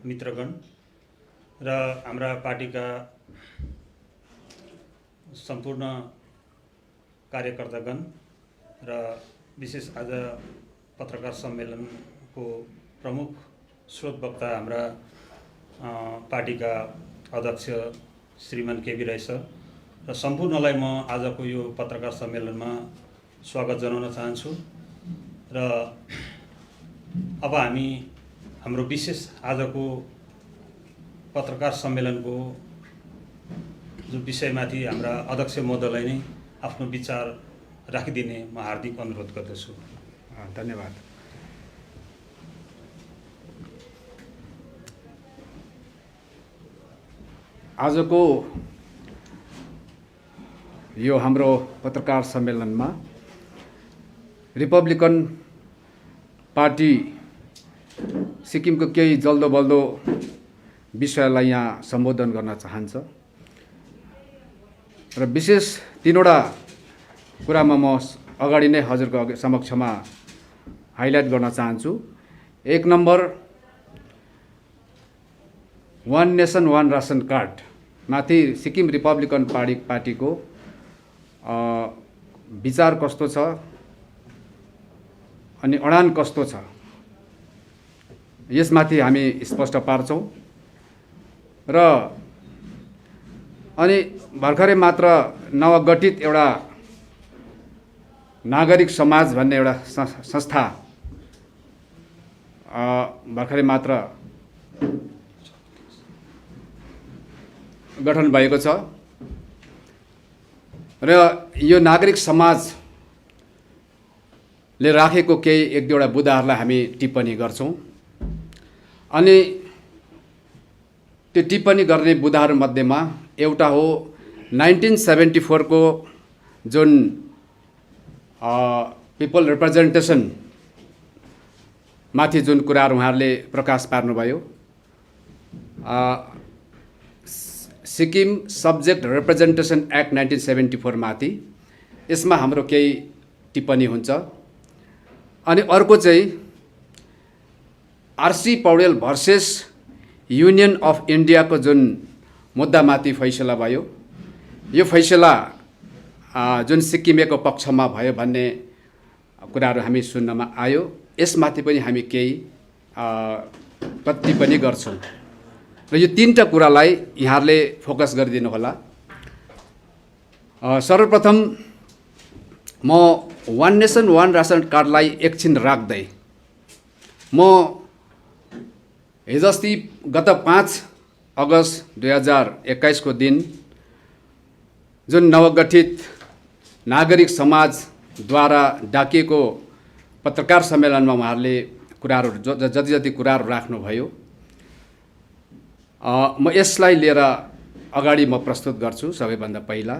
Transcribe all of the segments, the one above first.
मित्रगण र हाम्रा पार्टीका सम्पूर्ण कार्यकर्तागण र विशेष आज पत्रकार सम्मेलनको प्रमुख स्रोत वक्ता हाम्रा पार्टीका अध्यक्ष श्रीमान केबी राई सर र सम्पूर्णलाई म आजको यो पत्रकार सम्मेलनमा स्वागत जनाउन चाहन्छु। र अब हामी हाम्रो विशेष आजको पत्रकार सम्मेलनको जो विषयमाथि हाम्रा अध्यक्ष महोदयलाई नै आफ्नो विचार राखिदिने म हार्दिक अनुरोध गर्दछु। धन्यवाद। आजको यो हाम्रो पत्रकार सम्मेलनमा रिपब्लिकन पार्टी सिक्किमको केही जल्दो बल्दो विषयलाई यहाँ सम्बोधन गर्न चाहन्छ र विशेष तीनवटा कुरामा म अगाडि नै हजुरको समक्षमा हाइलाइट गर्न चाहन्छु। एक नम्बर, वान नेसन वान रासन कार्ड माथि सिक्किम रिपब्लिकन पार्टीको विचार कस्तो छ अनि अडान कस्तो छ यसमाथि हामी स्पष्ट पार्छौँ। र अनि भर्खरै मात्र नवगठित एउटा नागरिक समाज भन्ने एउटा संस्था भर्खरै मात्र गठन भएको छ र यो नागरिक समाजले राखेको केही एक दुईवटा बुदाहरूलाई हामी टिप्पणी गर्छौँ। अनि त्यो टिप्पणी गर्ने बुदाहरूमध्येमा एउटा हो 1974 को जुन पिपल रिप्रेजेन्टेसन माथि जुन कुराहरू उहाँहरूले प्रकाश पार्नुभयो, सिक्किम सब्जेक्ट रिप्रेजेन्टेसन एक्ट 1974 माथि, यसमा हाम्रो केही टिप्पणी हुन्छ। अनि अर्को चाहिँ RC Poudel versus union of इन्डियाको जुन मुद्दामाथि फैसला भयो, यो फैसला जुन सिक्किमेको पक्षमा भयो भन्ने कुराहरू हामी सुन्नमा आयो। यसमाथि पनि हामी केही टिप्पणी गर्छौँ र यो तीनटा कुरालाई यहाँहरूले फोकस गरिदिनु होला। सर्वप्रथम म वान नेसन वान रासन कार्डलाई एकछिन राख्दै म हिजोअस्ति गत 5 अगस्त 2021 को दिन जुन नवगठित नागरिक समाजद्वारा डाकिएको पत्रकार सम्मेलनमा उहाँहरूले कुराहरू जति जति कुराहरू राख्नुभयो, म यसलाई लिएर अगाडि म प्रस्तुत गर्छु। सबैभन्दा पहिला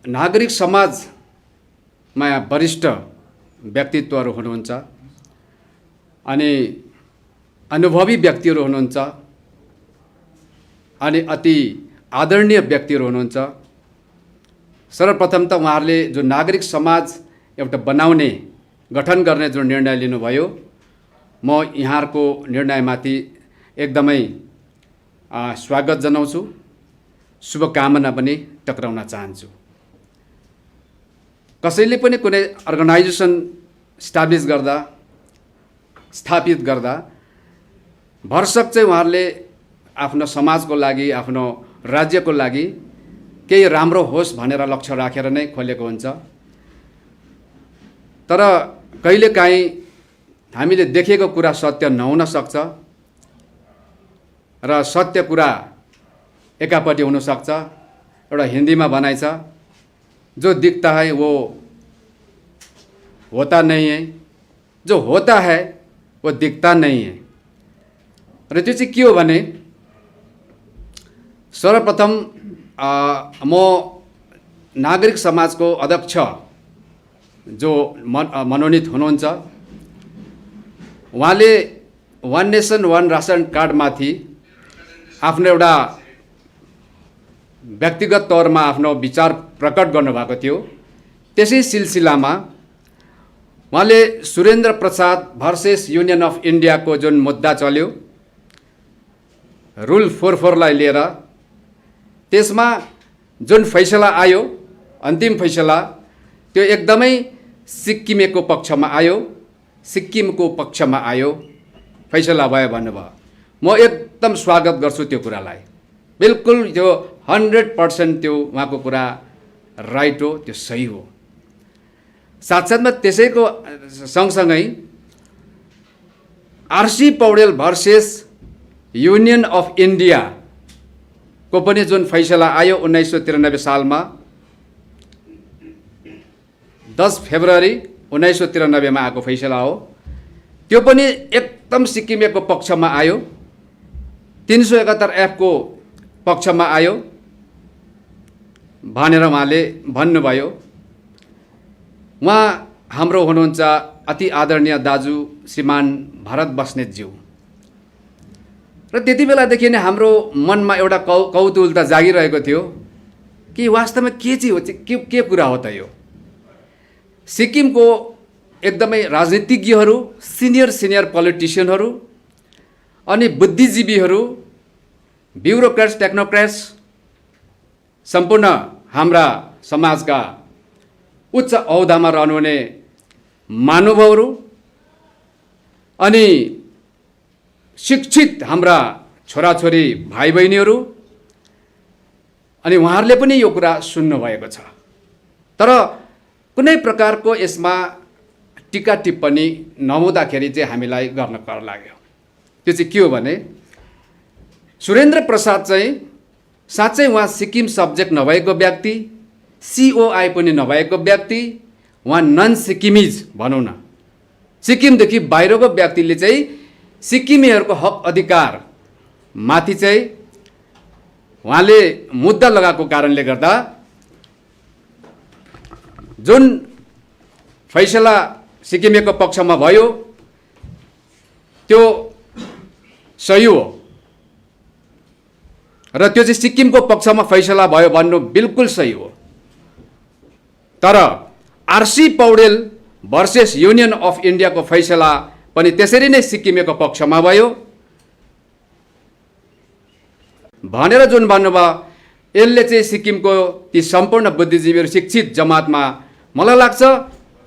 नागरिक समाजमा वरिष्ठ व्यक्तित्वहरू हुनुहुन्छ अनि अनुभवी व्यक्तिहरू हुनुहुन्छ अनि अति आदरणीय व्यक्तिहरू हुनुहुन्छ। सर्वप्रथम त उहाँहरूले जो नागरिक समाज एउटा बनाउने गठन गर्ने जो निर्णय लिनुभयो, म यहाँहरूको निर्णयमाथि एकदमै स्वागत जनाउँछु, शुभकामना पनि टक्राउन चाहन्छु। कसैले पनि कुनै अर्गनाइजेसन स्थापित गर्दा भरसक चाहिँ उहाँहरूले आफ्नो समाजको लागि, आफ्नो राज्यको लागि केही राम्रो होस् भनेर लक्ष्य राखेर नै खोलेको हुन्छ। तर कहिलेकाहीँ हामीले देखेको कुरा सत्य नहुन सक्छ र सत्य कुरा एकापट्टि हुनसक्छ। एउटा हिन्दीमा भनाइ छ, जो दिखता है वो होता नहीं है, जो होता है वो दिखता नहीं है। र त्यो चाहिँ के हो भने, सर्वप्रथम म नागरिक समाजको अध्यक्ष जो मनोनित हुनुहुन्छ, उहाँले वान नेसन वान रासन कार्डमाथि आफ्नो एउटा व्यक्तिगत तौरमा आफ्नो विचार प्रकट गर्नुभएको थियो। त्यसै सिलसिलामा उहाँले Surendra Prasad versus union of इन्डियाको जुन मुद्दा चल्यो रुल 44लाई लिएर, त्यसमा जुन फैसला आयो, अन्तिम फैसला, त्यो एकदमै सिक्किमेको पक्षमा आयो, सिक्किमको पक्षमा आयो, फैसला भयो भन्नुभयो। म एकदम स्वागत गर्छु त्यो कुरालाई। बिल्कुल त्यो 100% त्यो उहाँको कुरा राइट हो, त्यो सही हो। साथसाथमा त्यसैको सँगसँगै RC Poudel versus union of India को पनि जुन फैसला आयो 1993 सालमा, 10 फेब्रुअरी 1993 मा आएको फैसला हो, त्यो पनि एकदम सिक्किमेको पक्षमा आयो, 371F को पक्षमा आयो भनेर उहाँले भन्नुभयो। उहाँ हाम्रो हुनुहुन्छ अति आदरणीय दाजु श्रीमान भरत बस्नेतज्यू, र त्यति बेलादेखि नै हाम्रो मनमा एउटा कौतूहलता जागिरहेको थियो कि वास्तवमा के चाहिँ हो, के कुरा हो त यो। सिक्किमको एकदमै राजनीतिज्ञहरू, सिनियर पोलिटिसियनहरू अनि बुद्धिजीवीहरू, ब्युरोक्रेट्स, टेक्नोक्रेट्स, सम्पूर्ण हाम्रा समाजका उच्च औदामा रहनुहुने महानुभावहरू अनि शिक्षित हाम्रा छोराछोरी भाइ बहिनीहरू अनि उहाँहरूले पनि यो कुरा सुन्नुभएको छ। तर कुनै प्रकारको यसमा टिका टिप्पणी नहुँदाखेरि चाहिँ हामीलाई गर्न कर लाग्यो। त्यो चाहिँ के हो भने, सुरेन्द्र प्रसाद चाहिँ साँच्चै उहाँ सिक्किम सब्जेक्ट नभएको व्यक्ति, COI पनि नभएको व्यक्ति, उहाँ नन सिक्किमिज भनौँ न, सिक्किमदेखि बाहिरको व्यक्तिले चाहिँ सिक्किमेहरूको हक अधिकार माथि चाहिँ उहाँले मुद्दा लगाएको कारणले गर्दा जुन फैसला सिक्किमेको पक्षमा भयो त्यो सही हो, र त्यो चाहिँ सिक्किमको पक्षमा फैसला भयो भन्नु बिल्कुल सही हो। तर RC Poudel versus union of इन्डियाको फैसला पनि त्यसरी नै सिक्किमेको पक्षमा भयो भनेर जुन भन्नुभयो, यसले चाहिँ सिक्किमको ती सम्पूर्ण बुद्धिजीवीहरू, शिक्षित जमातमा मलाई लाग्छ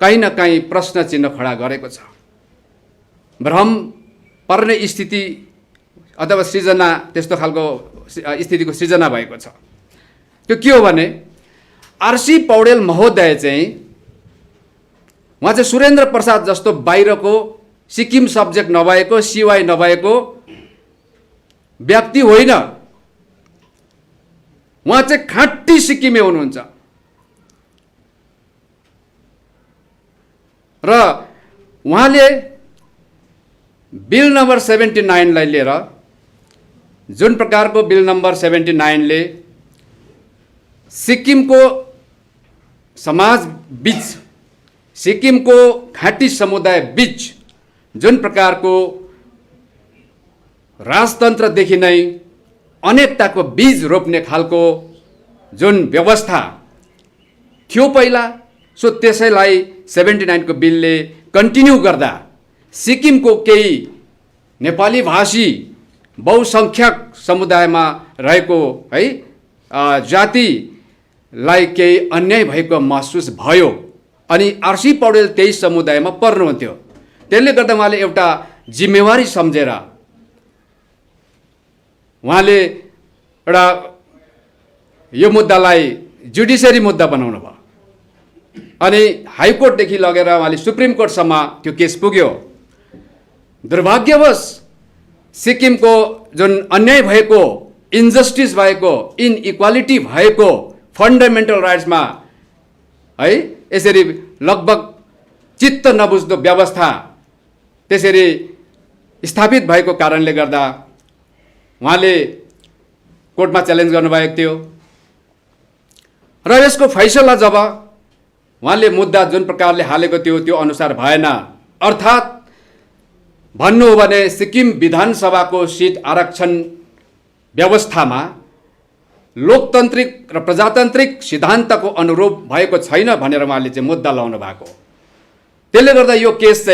कहीँ न कहीँ प्रश्न चिन्ह खडा गरेको छ। भ्रम पर्ने स्थिति अथवा सृजना, त्यस्तो खालको स्थितिको सृजना भएको छ। त्यो के हो भने, आरसी पौडेल महोदय चाहिँ उहाँ चाहिँ सुरेन्द्र प्रसाद जस्तो बाहिरको सिक्किम सब्जेक्ट नभएको, COI नभएको व्यक्ति होइन। उहाँ चाहिँ खाँटी सिक्किमे हुनुहुन्छ र उहाँले बिल नम्बर 79 लाई लिएर, जुन प्रकारको बिल नम्बर 79 ले सिक्किमको समाज बीच, सिक्किमको खाँटी समुदाय बीच जुन प्रकारको राजतन्त्रदेखि नै अनेकताको बीज रोप्ने खालको जुन व्यवस्था थियो पहिला, सो त्यसैलाई 79 को बिलले कन्टिन्यू गर्दा सिक्किमको केही नेपाली भाषी बहुसङ्ख्यक समुदायमा रहेको है जातिलाई केही अन्याय भएको महसुस भयो। अनि आरसी पौडेल त्यही समुदायमा पर्नुहुन्थ्यो। त्यसले गर्दा उहाँले एउटा जिम्मेवारी सम्झेर उहाँले एउटा यो मुद्दालाई जुडिसियरी मुद्दा बनाउनु भयो अनि हाइकोर्टदेखि लगेर उहाँले सुप्रिम कोर्टसम्म त्यो केस पुग्यो। दुर्भाग्यवश सिक्किमको जुन अन्याय भएको, इन्जस्टिस भएको, इनइक्वालिटी भएको फन्डामेन्टल राइट्समा है यसरी लगभग चित्त नबुझ्दो व्यवस्था त्यसरी स्थापित भएको कारणले गर्दा उहाँले कोर्टमा च्यालेन्ज गर्नुभएको थियो र यसको फैसला जब उहाँले मुद्दा जुन प्रकारले हालेको थियो त्यो अनुसार भएन। अर्थात् भन्नु हो भने सिक्किम विधानसभाको सिट आरक्षण व्यवस्थामा लोकतान्त्रिक र प्रजातान्त्रिक सिद्धान्तको अनुरूप भएको छैन भनेर उहाँले चाहिँ मुद्दा लाउनु भएको। त्यसले गर्दा यो केस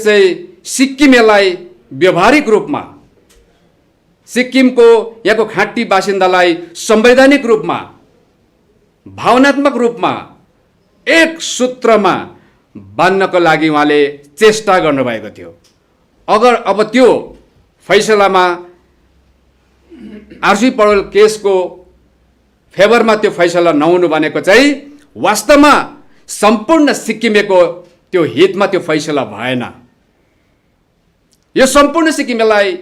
चाहिँ सिक्किमेलाई व्यवहारिक रूपमा, सिक्किमको यहाँको खाँटी बासिन्दालाई संवैधानिक रूपमा, भावनात्मक रूपमा एक सूत्रमा बान्नको लागि उहाँले चेष्टा गर्नुभएको थियो। अगर अब त्यो फैसलामा आरसी पौडेल केसको फेभरमा त्यो फैसला नहुनु भनेको चाहिँ वास्तवमा सम्पूर्ण सिक्किमेको त्यो हितमा त्यो फैसला भएन। यो सम्पूर्ण सिक्किमेलाई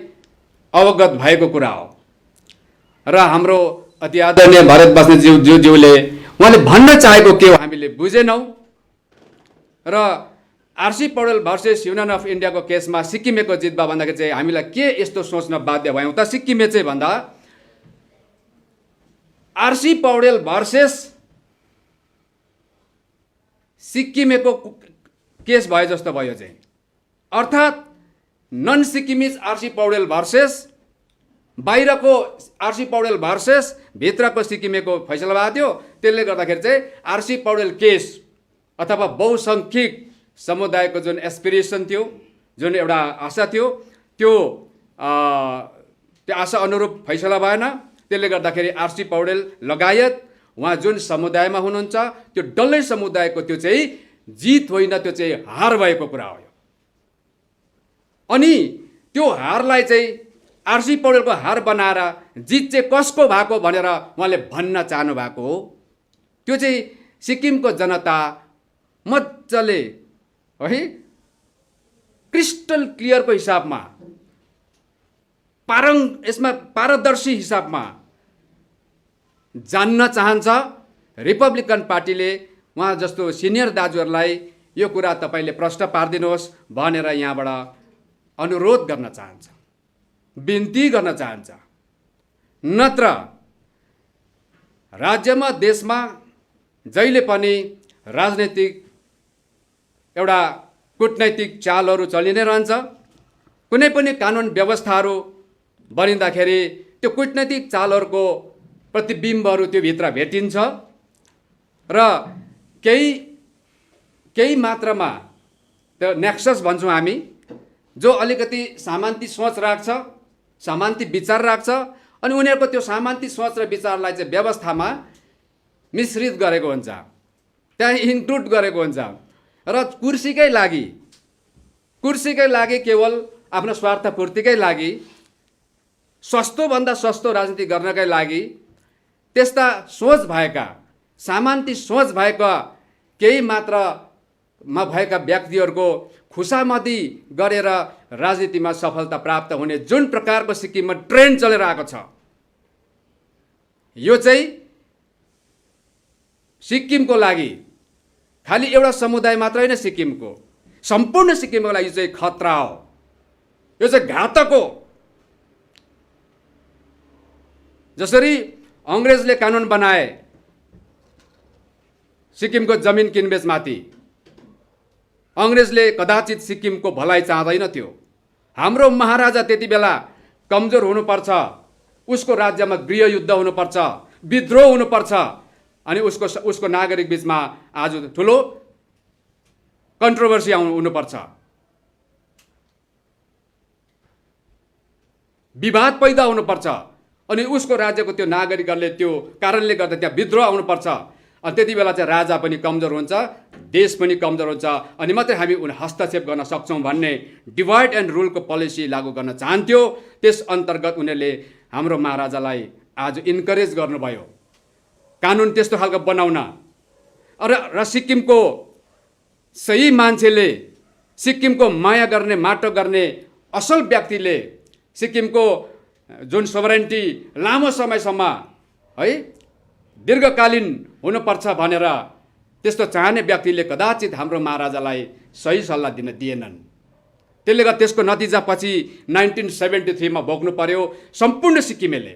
अवगत भएको कुरा हो र हाम्रो अति आदरणीय भरत बस्नेतज्यूले उहाँले भन्न चाहेको के हो हामीले बुझेनौँ र RC Poudel versus union of इन्डियाको केसमा सिक्किमेको जितबा भन्दाखेरि चाहिँ हामीलाई के यस्तो सोच्न बाध्य भयौँ त सिक्किमे चाहिँ भन्दा आरसी पौडेल भर्सेस सिक्किमेको केस भए जस्तो भयो चाहिँ, अर्थात् non Sikkimese RC Poudel versus बाहिरको आरसी पौडेल भर्सेस भित्रको सिक्किमेको फैसला भएको थियो। त्यसले गर्दाखेरि चाहिँ आरसी पौडेल केस अथवा बहुसङ्ख्यक समुदायको जुन एस्पिरेसन थियो, जुन एउटा आशा थियो, त्यो आशा अनुरूप फैसला भएन। त्यसले गर्दाखेरि आरसी पौडेल लगायत उहाँ जुन समुदायमा हुनुहुन्छ त्यो डल्लै समुदायको त्यो चाहिँ जित होइन, त्यो चाहिँ हार भएको कुरा हो। अनि त्यो हारलाई चाहिँ आरसी पौडेलको हार बनाएर जित चाहिँ कसको भएको भनेर उहाँले भन्न चाहनु भएको हो। त्यो चाहिँ सिक्किमको जनता मजाले है क्रिस्टल क्लियरको हिसाबमा यसमा पारदर्शी हिसाबमा जान्न चाहन्छ। रिपब्लिकन पार्टीले उहाँ जस्तो सिनियर दाजुहरूलाई यो कुरा तपाईँले प्रश्न पारिदिनुहोस् भनेर यहाँबाट अनुरोध गर्न चाहन्छ, बिन्ती गर्न चाहन्छ। नत्र राज्यमा देशमा जहिले पनि राजनैतिक एउटा कूटनैतिक चालहरू चलि नै रहन्छ। कुनै पनि कानुन व्यवस्थाहरू बनिँदाखेरि त्यो कूटनैतिक चालहरूको प्रतिबिम्बहरू त्यो भित्र भेटिन्छ र केही मात्रामा त्यो नेक्सस भन्छौँ हामी, जो अलिकति सामान्ती सोच राख्छ, सामान्ती विचार राख्छ अनि उनीहरूको त्यो सामान्ती सोच र विचारलाई चाहिँ व्यवस्थामा मिश्रित गरेको हुन्छ, त्यहाँ इन्क्लुड गरेको हुन्छ र कुर्सीकै लागि केवल आफ्नो स्वार्थपूर्तिकै लागि, सस्तोभन्दा सस्तो राजनीति गर्नकै लागि त्यस्ता सोच भएका, सामान्ती सोच भएका केही मात्रामा भएका व्यक्तिहरूको खुसामदी गरेर राजनीतिमा सफलता प्राप्त हुने जुन प्रकारको सिक्किममा ट्रेन्ड चलेर आएको छ, यो चाहिँ सिक्किमको लागि खालि एउटा समुदाय मात्र होइन, सिक्किमको सम्पूर्ण सिक्किमको लागि यो चाहिँ खतरा हो, यो चाहिँ घातक हो। जसरी अङ्ग्रेजले कानुन बनाए सिक्किमको जमिन किनबेचमाथि, अङ्ग्रेजले कदाचित सिक्किमको भलाइ चाहँदैन थियो। हाम्रो महाराजा त्यति बेला कमजोर हुनुपर्छ, उसको राज्यमा गृहयुद्ध हुनुपर्छ, विद्रोह हुनुपर्छ अनि उसको नागरिक बीचमा आज ठुलो कन्ट्रोभर्सी हुनुपर्छ, विवाद पैदा हुनुपर्छ अनि उसको राज्यको त्यो नागरिकहरूले त्यो कारणले गर्दा त्यहाँ विद्रोह आउनुपर्छ। अनि त्यति बेला चाहिँ राजा पनि कमजोर हुन्छ, देश पनि कमजोर हुन्छ अनि मात्रै हामी हस्तक्षेप गर्न सक्छौँ भन्ने डिभाइड एन्ड रुलको पोलिसी लागू गर्न चाहन्थ्यो। त्यस अन्तर्गत उनीहरूले हाम्रो महाराजालाई आज इन्करेज गर्नुभयो कानुन त्यस्तो खालको बनाउन र सिक्किमको सही मान्छेले, सिक्किमको माया गर्ने, माटो गर्ने असल व्यक्तिले सिक्किमको जुन सोभरेन्टी लामो समयसम्म है दीर्घकालीन हुनुपर्छ भनेर त्यस्तो चाहने व्यक्तिले कदाचित हाम्रो महाराजालाई सही सल्लाह दिन दिएनन्। त्यसले गर्दा त्यसको नतिजा पछि 1973 भोग्नु पर्यो सम्पूर्ण सिक्किमेले।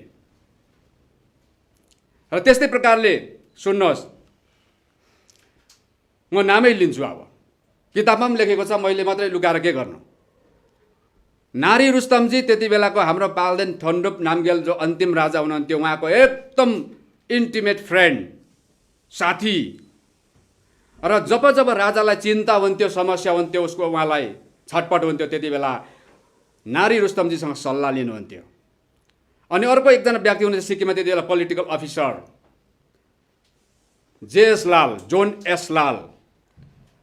र त्यस्तै प्रकारले सुन्नुहोस्, म नामै लिन्छु, अब किताबमा पनि लेखेको छ, मैले मात्रै लुकाएर के गर्नु। नारी रुस्तमजी त्यति बेलाको हाम्रो पाल्देन थन्डुप नामग्याल जो अन्तिम राजा हुनुहुन्थ्यो, उहाँको एकदम इन्टिमेट फ्रेन्ड, साथी र जब जब राजालाई चिन्ता हुन्थ्यो, समस्या हुन्थ्यो, उसको उहाँलाई छटपट हुन्थ्यो, त्यति बेला नारी रुस्तमजीसँग सल्लाह लिनुहुन्थ्यो। अनि अर्को एकजना व्यक्ति हुनुहुन्थ्यो सिक्किममा त्यति बेला पोलिटिकल अफिसर JS लाल, जोन एस लाल।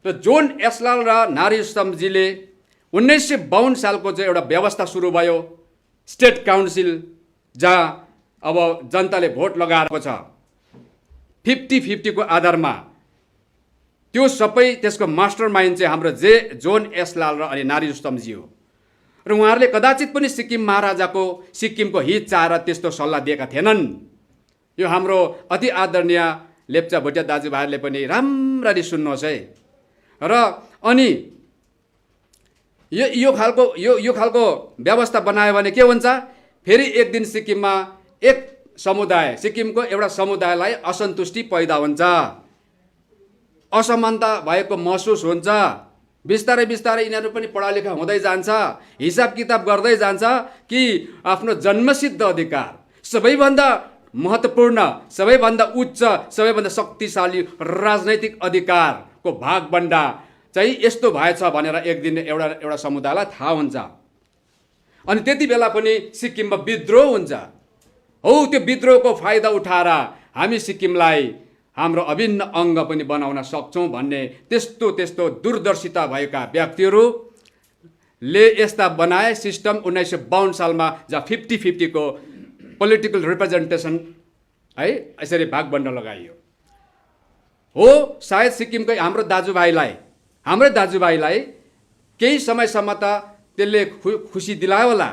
र जोन एस लाल र नारी रुस्तमजीले 1952 सालको चाहिँ एउटा व्यवस्था सुरु भयो, स्टेट काउन्सिल, जहाँ अब जनताले भोट लगाएको छ 50-50 को आधारमा। त्यो सबै त्यसको मास्टर माइन्ड चाहिँ हाम्रो जोन एस लाल र अनि नारी रुस्तमजी हो। र उहाँहरूले कदाचित पनि सिक्किम महाराजाको सिक्किमको हित चाहेर त्यस्तो सल्लाह दिएका थिएनन्। यो हाम्रो अति आदरणीय लेप्चा भुटिया दाजुभाइहरूले पनि राम्ररी सुन्नुहोस् है। र अनि यो खालको व्यवस्था बनायो भने के हुन्छ, फेरि एक दिन सिक्किममा एक समुदाय, सिक्किमको एउटा समुदायलाई असन्तुष्टि पैदा हुन्छ, असमानता भएको महसुस हुन्छ। बिस्तारै बिस्तारै यिनीहरू पनि पढालेखा हुँदै जान्छ, हिसाब किताब गर्दै जान्छ कि आफ्नो जन्मसिद्ध अधिकार, सबैभन्दा महत्त्वपूर्ण, सबैभन्दा उच्च, सबैभन्दा शक्तिशाली राजनैतिक अधिकारको भागबन्डा चाहिँ यस्तो भएछ भनेर एक दिन एउटा समुदायलाई थाहा हुन्छ। अनि त्यति बेला पनि सिक्किममा विद्रोह हुन्छ। हो, त्यो विद्रोहको फाइदा उठाएर हामी सिक्किमलाई हाम्रो अभिन्न अङ्ग पनि बनाउन सक्छौँ भन्ने त्यस्तो दूरदर्शिता भएका व्यक्तिहरूले यस्ता बनाए सिस्टम। 1952 सालमा जहाँ 50-50 को पोलिटिकल रिप्रेजेन्टेसन है यसरी भागबन्ड लगाइयो। हो, सायद सिक्किमकै हाम्रो दाजुभाइलाई केही समयसम्म त त्यसले खुसी दिलायो होला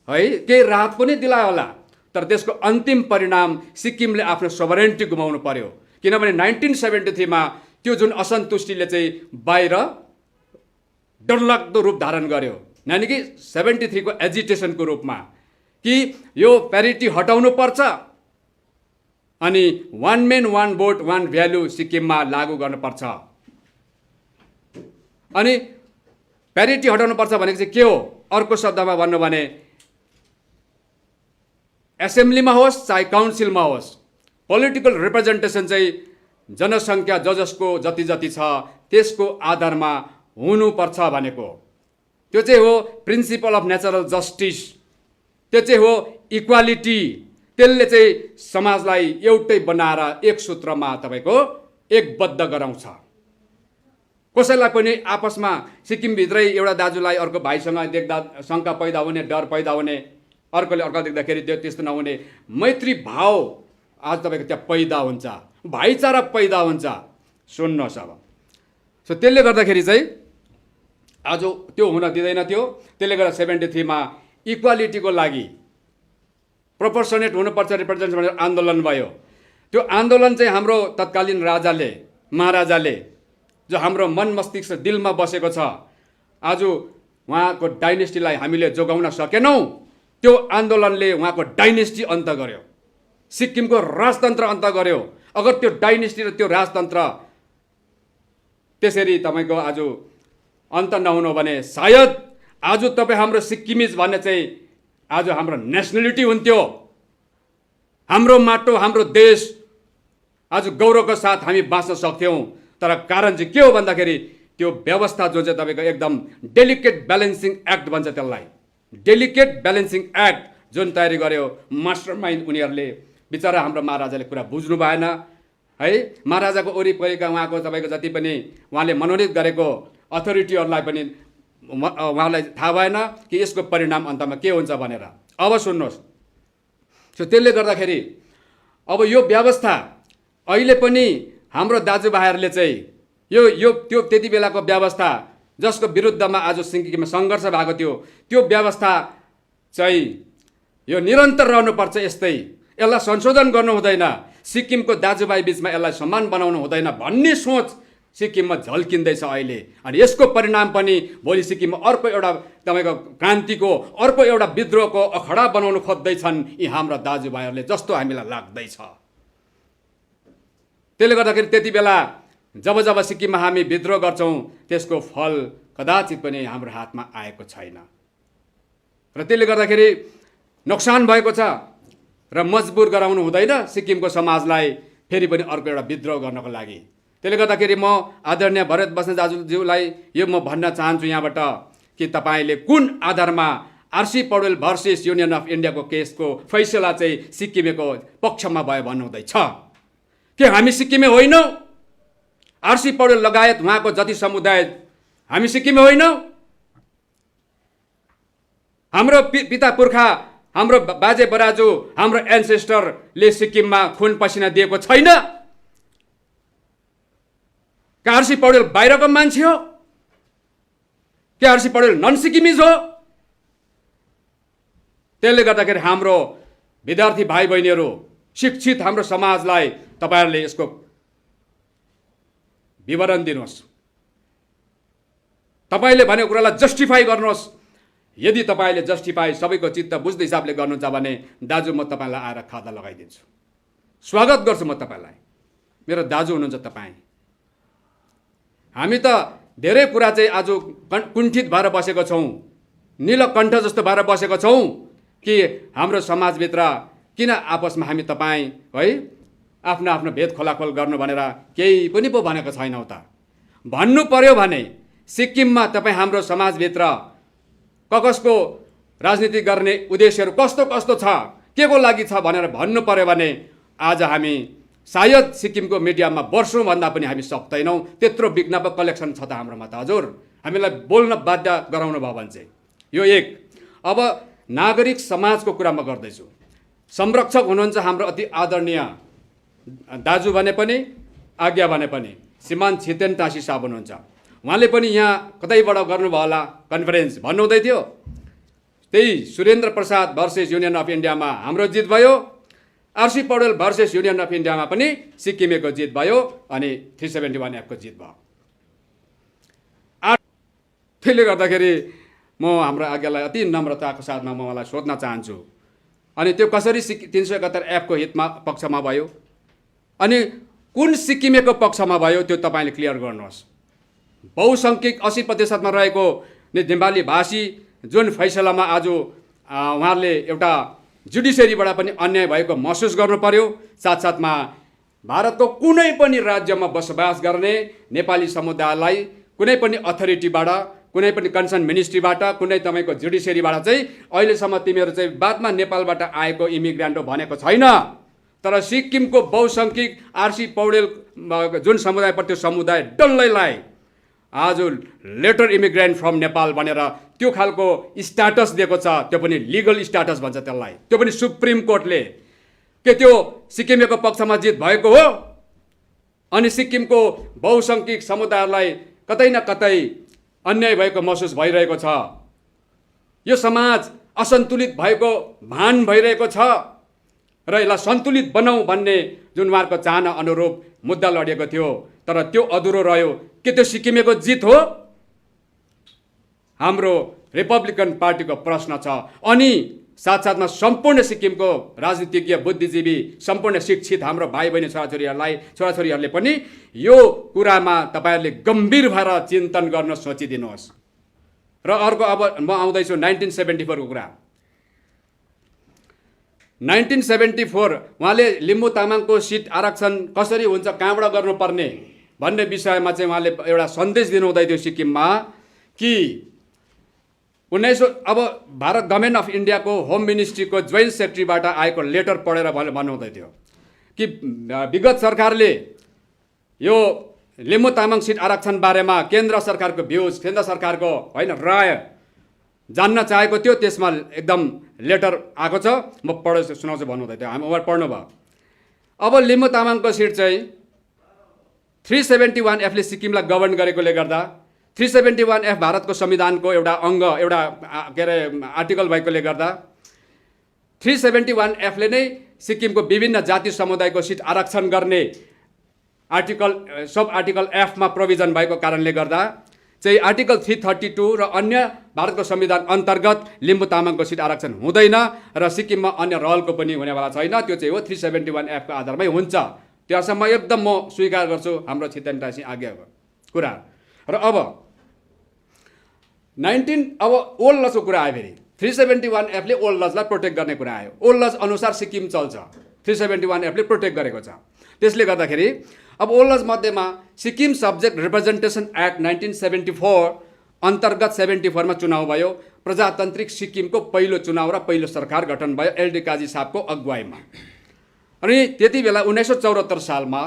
है, केही राहत पनि दिलायो होला, तर त्यसको अन्तिम परिणाम सिक्किमले आफ्नो सोभरेन्टी गुमाउनु पर्यो। किनभने 1973 मा त्यो जुन असन्तुष्टिले चाहिँ बाहिर डरलाग्दो रूप धारण गर्यो, यानि कि 73 को एजिटेसनको रूपमा, कि यो प्यारिटी हटाउनु पर्छ अनि 1 man 1 vote 1 भ्यालु सिक्किममा लागू गर्नुपर्छ। अनि प्यारिटी हटाउनु पर्छ भनेको चाहिँ के हो? अर्को शब्दमा भन्नु भने एसेम्ब्लीमा होस् चाहे काउन्सिलमा होस्, पोलिटिकल रिप्रेजेन्टेसन चाहिँ जनसङ्ख्या जसको जति छ त्यसको आधारमा हुनुपर्छ भनेको। त्यो चाहिँ हो प्रिन्सिपल अफ नेचरल जस्टिस, त्यो चाहिँ हो इक्वालिटी। त्यसले चाहिँ समाजलाई एउटै बनाएर एक सूत्रमा तपाईँको एकबद्ध गराउँछ। कसैलाई पनि आपसमा सिक्किमभित्रै एउटा दाजुलाई अर्को भाइसँग देख्दा शङ्का पैदा हुने, डर पैदा हुने, अर्कोले अर्को देख्दाखेरि त्यो त्यस्तो नहुने, मैत्री भाव आज तपाईँको त्यहाँ पैदा हुन्छ, भाइचारा पैदा हुन्छ। सुन्नुहोस् अब, सो त्यसले गर्दाखेरि चाहिँ आज त्यो हुन दिँदैन थियो। त्यसले गर्दा 73 मा इक्वालिटीको लागि प्रोपोर्सनेट हुनुपर्छ रिप्रेजेन्टेसन भनेर आन्दोलन भयो। त्यो आन्दोलन चाहिँ हाम्रो तत्कालीन महाराजाले जो हाम्रो मन मस्तिष्क दिलमा बसेको छ, आज उहाँको डाइनेस्टीलाई हामीले जोगाउन सकेनौँ। त्यो आन्दोलनले उहाँको डाइनेस्टी अन्त गर्यो, सिक्किमको राजतन्त्र अन्त गर्यो। अगर त्यो डाइनेस्टी र त्यो राजतन्त्र त्यसरी तपाईँको आज अन्त नहुनु भने सायद आज तपाईँ हाम्रो सिक्किमिज भन्ने चाहिँ आज हाम्रो नेसनलिटी हुन्थ्यो, हाम्रो माटो, हाम्रो देश आज गौरवको साथ हामी बाँच्न सक्थ्यौँ। तर कारण चाहिँ के हो भन्दाखेरि त्यो व्यवस्था जो चाहिँ तपाईँको एकदम डेलिकेट ब्यालेन्सिङ एक्ट भन्छ त्यसलाई, डेलिकेट ब्यालेन्सिङ एक्ट जुन तयारी गर्यो मास्टर माइन्ड उनीहरूले, बिचरा हाम्रो महाराजाले कुरा बुझ्नु भएन है। महाराजाको वरिपरिका उहाँको तपाईँको जति पनि उहाँले मनोनित गरेको अथोरिटीहरूलाई पनि उहाँलाई थाहा भएन कि यसको परिणाम अन्तमा के हुन्छ भनेर। अब सुन्नुहोस्, सो त्यसले गर्दाखेरि अब यो व्यवस्था अहिले पनि हाम्रो दाजुभाइहरूले चाहिँ यो त्यो त्यति बेलाको व्यवस्था जसको विरुद्धमा आज सिक्किममा सङ्घर्ष भएको थियो, त्यो व्यवस्था चाहिँ यो निरन्तर रहनुपर्छ। यस्तै यसलाई संशोधन गर्नु हुँदैन, सिक्किमको दाजुभाइ बिचमा यसलाई समान बनाउनु हुँदैन भन्ने सोच सिक्किममा झल्किँदैछ अहिले। अनि यसको परिणाम पनि भोलि सिक्किममा अर्को एउटा तपाईँको क्रान्तिको, अर्को एउटा विद्रोहको अखडा बनाउनु खोज्दैछन् यी हाम्रा दाजुभाइहरूले जस्तो हामीलाई लाग्दैछ। त्यसले गर्दाखेरि त्यति बेला जब सिक्किममा हामी विद्रोह गर्छौँ त्यसको फल कदाचित पनि हाम्रो हातमा आएको छैन। र त्यसले गर्दाखेरि नोक्सान भएको छ र मजबुर गराउनु हुँदैन सिक्किमको समाजलाई फेरि पनि अर्को एउटा विद्रोह गर्नको लागि। त्यसले गर्दाखेरि म आदरणीय भरत बस्नेत दाजुज्यूलाई यो म भन्न चाहन्छु यहाँबाट कि तपाईँले कुन आधारमा RC Poudel versus union of इन्डियाको केसको फैसला चाहिँ सिक्किमेको पक्षमा भयो भन्नुहुँदैछ? के हामी सिक्किमे होइनौँ? आरसी पौडेल लगायत उहाँको जति समुदाय हामी सिक्किमे होइनौँ? हाम्रो पिता पुर्खा, हाम्रो बाजे बराजु, हाम्रो एन्सेस्टरले सिक्किममा खुन पसिना दिएको छैन? के आरसी पौडेल बाहिरको मान्छे हो? के आरसी पौडेल नन सिक्किमिज हो? त्यसले गर्दाखेरि हाम्रो विद्यार्थी भाइ बहिनीहरू, शिक्षित हाम्रो समाजलाई तपाईँहरूले यसको विवरण दिनुहोस्। तपाईँले भनेको कुरालाई जस्टिफाई गर्नुहोस्। यदि तपाईँले जस्टिफाई सबैको चित्त बुझ्ने हिसाबले गर्नुहुन्छ भने दाजु म तपाईँलाई आएर खाता लगाइदिन्छु, स्वागत गर्छु म तपाईँलाई। मेरो दाजु हुनुहुन्छ तपाईँ। हामी त धेरै कुरा चाहिँ आज कुण्ठित भएर बसेको छौँ, नीलकण्ठ जस्तो भएर बसेको छौँ कि हाम्रो समाजभित्र किन आपसमा हामी तपाईँ है आफ्नो आफ्नो भेद खोलाखोल गर्नु भनेर केही पनि पो भनेको छैनौँ त। भन्नु पर्यो भने सिक्किममा तपाईँ हाम्रो समाजभित्र कसको राजनीति गर्ने उद्देश्यहरू कस्तो कस्तो छ, के को लागि छ भनेर भन्नु पर्यो भने आज हामी सायद सिक्किमको मिडियामा वर्षौँभन्दा पनि हामी सक्दैनौँ। त्यत्रो विज्ञापन कलेक्सन छ त हाम्रोमा त हजुर। हामीलाई बोल्न बाध्य गराउनु भयो भने चाहिँ यो एक। अब नागरिक समाजको कुरा म गर्दैछु। संरक्षक हुनुहुन्छ हाम्रो अति आदरणीय दाजु भने पनि आज्ञा भने पनि श्रीमान छितेन टासी साहब हुनुहुन्छ। उहाँले पनि यहाँ कतैबाट गर्नुभयो होला कन्फरेन्स, भन्नुहुँदै थियो त्यही Surendra Prasad versus union of इन्डियामा हाम्रो जित भयो, RC Poudel versus union of इन्डियामा पनि सिक्किमेको जित भयो अनि 371 F को जित भयो। त्यसले गर्दाखेरि म हाम्रो आज्ञालाई अति नम्रताको साथमा म उहाँलाई सोध्न चाहन्छु, अनि त्यो कसरी 371 F को हितमा पक्षमा भयो अनि कुन सिक्किमेको पक्षमा भयो त्यो तपाईँले क्लियर गर्नुहोस्। बहुसङ्ख्यक 80% रहेको नेपाली भाषी जुन फैसलामा आज उहाँहरूले एउटा जुडिसियरीबाट पनि अन्याय भएको महसुस गर्नु पर्यो। साथसाथमा भारतको कुनै पनि राज्यमा बसोबास गर्ने नेपाली समुदायलाई कुनै पनि अथोरिटीबाट, कुनै पनि कन्सर्न मिनिस्ट्रीबाट, कुनै तपाईँको जुडिसियरीबाट चाहिँ अहिलेसम्म तिमीहरू चाहिँ बादमा नेपालबाट आएको इमिग्रेन्ट हो भनेको छैन। तर सिक्किमको बहुसङ्ख्यक आरसी पौडेल जुन समुदाय त्यो समुदाय डल्लैलाई आज लेटर इमिग्रेन्ट फ्रम नेपाल भनेर त्यो खालको स्ट्याटस दिएको छ। त्यो पनि लिगल स्ट्याटस भन्छ त्यसलाई। त्यो पनि सुप्रिम कोर्टले। के त्यो सिक्किमेको पक्षमा जित भएको हो? अनि सिक्किमको बहुसङ्ख्यक समुदायलाई कतै न कतै अन्याय भएको महसुस भइरहेको छ। यो समाज असन्तुलित भएको भान भइरहेको छ र यसलाई सन्तुलित बनाऊ भन्ने जुन उहाँहरूको चाहना अनुरूप मुद्दा लडिएको थियो, तर त्यो अधुरो रह्यो। के त्यो सिक्किमेको जित हो? हाम्रो रिपब्लिकन पार्टीको प्रश्न छ। अनि साथसाथमा सम्पूर्ण सिक्किमको राजनीतिज्ञ, बुद्धिजीवी, सम्पूर्ण शिक्षित हाम्रो भाइ बहिनी छोराछोरीहरूले पनि यो कुरामा तपाईँहरूले गम्भीर भएर चिन्तन गर्न सोचिदिनुहोस्। र अर्को अब म आउँदैछु 1974 को कुरा। 1974 उहाँले लिम्बू तामाङको सिट आरक्षण कसरी हुन्छ, कहाँबाट गर्नुपर्ने भन्ने विषयमा चाहिँ उहाँले एउटा सन्देश दिनुहुँदै थियो सिक्किममा कि अब भारत गभर्मेन्ट अफ इन्डियाको होम मिनिस्ट्रीको जोइन्ट सेक्रेटरीबाट आएको लेटर पढेर भन्नुहुँदै थियो कि विगत सरकारले यो लिम्बू तामाङ सिट आरक्षण बारेमा केन्द्र सरकारको भ्युज, केन्द्र सरकारको होइन राय जान्न चाहेको थियो। त्यसमा एकदम लेटर आएको छ, म पढेर सुनाउँछु भन्नुहुँदै थियो। हामी उहाँ पढ्नु भयो। अब लिम्बू तामाङको सिट चाहिँ 371 F ले सिक्किमलाई गभर्न गरेकोले गर्दा 371 F भारतको संविधानको एउटा अङ्ग, एउटा के अरे आर्टिकल भएकोले गर्दा 371 F ले नै सिक्किमको विभिन्न जाति समुदायको सिट आरक्षण गर्ने सब आर्टिकल F मा प्रोभिजन भएको कारणले गर्दा चाहिँ आर्टिकल 332 र अन्य भारतको संविधान अन्तर्गत लिम्बू तामाङको सिट आरक्षण हुँदैन र सिक्किममा अन्य रहलको पनि हुनेवाला छैन। त्यो चाहिँ हो 371 F को आधारमै हुन्छ। त्यसमा एकदम म स्वीकार गर्छु हाम्रो छितेन टासी आज्ञाको कुरा। र अब ओल्ड लजको कुरा आयो। फेरि 371 F ले ओल्ड लजलाई प्रोटेक्ट गर्ने कुरा आयो। ओल्ड लज अनुसार सिक्किम चल्छ, 371 F ले प्रोटेक्ट गरेको छ। त्यसले गर्दाखेरि अब ओल्लज मध्येमा सिक्किम सब्जेक्ट रिप्रेजेन्टेसन एक्ट 1974 अन्तर्गत 74मा चुनाव भयो। प्रजातान्त्रिक सिक्किमको पहिलो चुनाव र पहिलो सरकार गठन भयो एलडी काजी साहबको अगुवाईमा। अनि त्यति बेला 1974 सालमा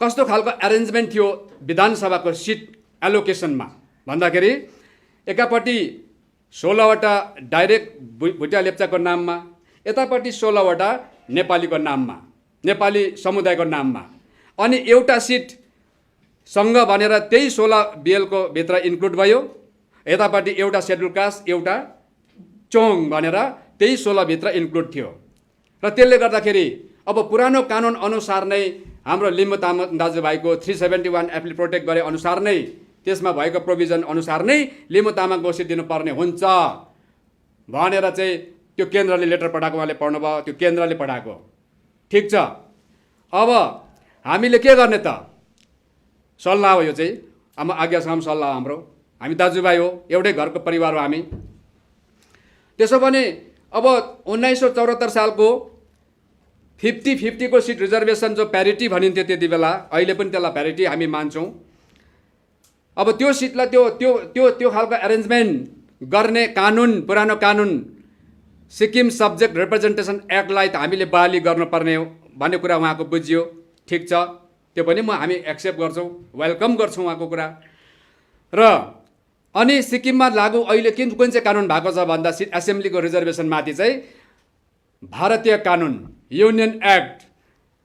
कस्तो खालको एरेन्जमेन्ट थियो विधानसभाको सिट एलोकेसनमा भन्दाखेरि एकापट्टि 16वटा डाइरेक्ट भुटिया लेप्चाको नाममा, यतापट्टि 16वटा नेपालीको नाममा, नेपाली समुदायको नाममा। अनि एउटा सिट सङ्घ भनेर त्यही 16 बिएलको भित्र इन्क्लुड भयो। यतापट्टि एउटा सेड्युल कास्ट, एउटा चोङ भनेर त्यही 16 भित्र इन्क्लुड थियो। र त्यसले गर्दाखेरि अब पुरानो कानुन अनुसार नै हाम्रो लिम्बू तामाङ दाजुभाइको 371 एप्टले प्रोटेक्ट गरे अनुसार नै, त्यसमा भएको प्रोभिजन अनुसार नै लिम्बू तामाङको सिट दिनुपर्ने हुन्छ भनेर चाहिँ त्यो केन्द्रले लेटर पठाएको, उहाँले पढ्नुभयो, त्यो केन्द्रले पठाएको। ठिक छ, अब हामीले के गर्ने त? सल्लाह हो यो चाहिँ, अब आज्ञासम्म सल्लाह हाम्रो, हामी दाजुभाइ हो, एउटै घरको परिवार हो हामी। त्यसो भने अब 1974 सालको 50-50 को सिट रिजर्भेसन जो प्यारिटी भनिन्थ्यो त्यति बेला, अहिले पनि त्यसलाई प्यारिटी हामी मान्छौँ। अब त्यो सिटलाई त्यो त्यो त्यो त्यो खालको एरेन्जमेन्ट गर्ने कानुन, पुरानो कानुन सिक्किम सब्जेक्ट रिप्रेजेन्टेसन एक्टलाई त हामीले बहाली गर्नुपर्ने हो भन्ने कुरा उहाँको बुझियो। ठिक छ, त्यो पनि हामी एक्सेप्ट गर्छौँ, वेलकम गर्छौँ उहाँको कुरा। र अनि सिक्किममा लागु अहिले कुन चाहिँ कानुन भएको छ भन्दा सिट एसेम्ब्लीको रिजर्भेसनमाथि चाहिँ भारतीय कानुन union act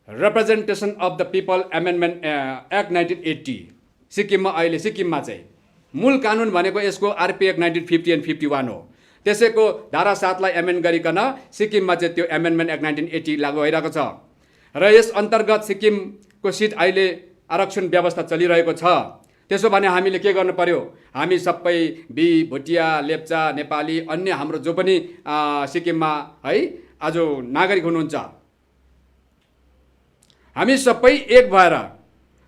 representation of the people amendment act 1980 सिक्किममा अहिले सिक्किममा चाहिँ मूल कानुन भनेको यसको आरपी एक्ट 1950 एन्ड 51 हो। त्यसैको धारा 7 लाई एमेन्ड गरिकन सिक्किममा चाहिँ त्यो एमेन्डमेन्ट एक्ट 1980 लागू भइरहेको छ। र यस अन्तर्गत सिक्किमको सिट अहिले आरक्षण व्यवस्था चलिरहेको छ। त्यसो भने हामीले के गर्नु पर्यो? हामी सबै बी, भुटिया, लेप्चा, नेपाली, अन्य हाम्रो जो पनि सिक्किममा है आज नागरिक हुनुहुन्छ, हामी सबै एक भएर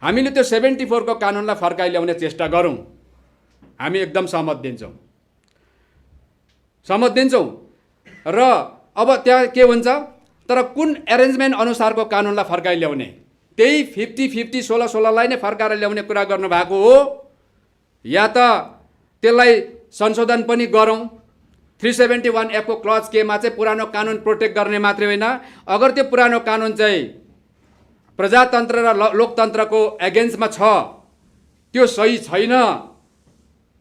हामीले त्यो 74 को कानुनलाई फर्काइ ल्याउने चेष्टा गरौँ। हामी एकदम सहमत दिन्छौँ। र अब त्यहाँ के हुन्छ, तर कुन एरेन्जमेन्ट अनुसारको कानुनलाई फर्काइ ल्याउने? त्यही 50-50 16-16 लाई नै फर्काएर ल्याउने कुरा गर्नुभएको हो, या त त्यसलाई संशोधन पनि गरौँ। 371 एफ को क्लज केमा चाहिँ पुरानो कानुन प्रोटेक्ट गर्ने मात्रै होइन, अगर त्यो पुरानो कानुन चाहिँ प्रजातन्त्र र लोकतन्त्रको एगेन्स्टमा छ, त्यो सही छैन,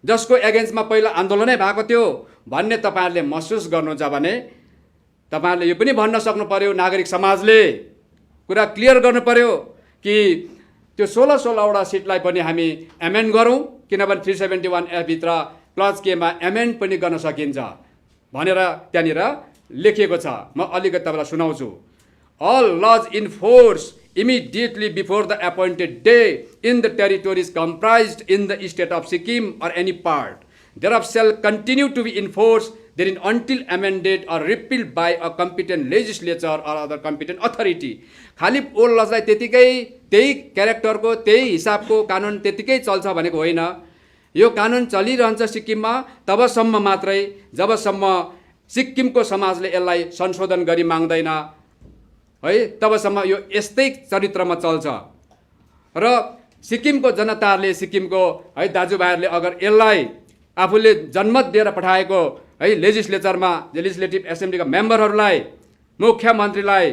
जसको एगेन्स्टमा पहिला आन्दोलनै भएको थियो भन्ने तपाईँहरूले महसुस गर्नुहुन्छ भने तपाईँहरूले यो पनि भन्न सक्नु पर्यो, नागरिक समाजले कुरा क्लियर गर्नु पर्यो कि त्यो 16-16वटा सिटलाई पनि हामी एमेन्ड गरौँ, किनभने 371 एफ भित्र क्लज केमा एमेन्ड पनि गर्न सकिन्छ भनेर त्यहाँनिर लेखिएको छ। म अलिकति तपाईँलाई सुनाउँछु। All laws in force immediately before the appointed day in the territories comprised in the state of Sikkim or any part thereof shall continue to be in force therein until amended or repealed by a competent legislature or other competent authority. खाली old लजलाई त्यतिकै त्यही क्यारेक्टरको त्यही हिसाबको कानुन त्यतिकै चल्छ भनेको होइन। यो कानुन चलिरहन्छ सिक्किममा तबसम्म मात्रै जबसम्म सिक्किमको समाजले यसलाई संशोधन गरी माग्दैन है, तबसम्म यो यस्तै चरित्रमा चल्छ। र सिक्किमको जनताहरूले, सिक्किमको है दाजुभाइहरूले अगर यसलाई आफूले जनमत दिएर पठाएको है लेजिस्लेचरमा, लेजिस्लेटिभ एसेम्ब्लीका मेम्बरहरूलाई, मुख्यमन्त्रीलाई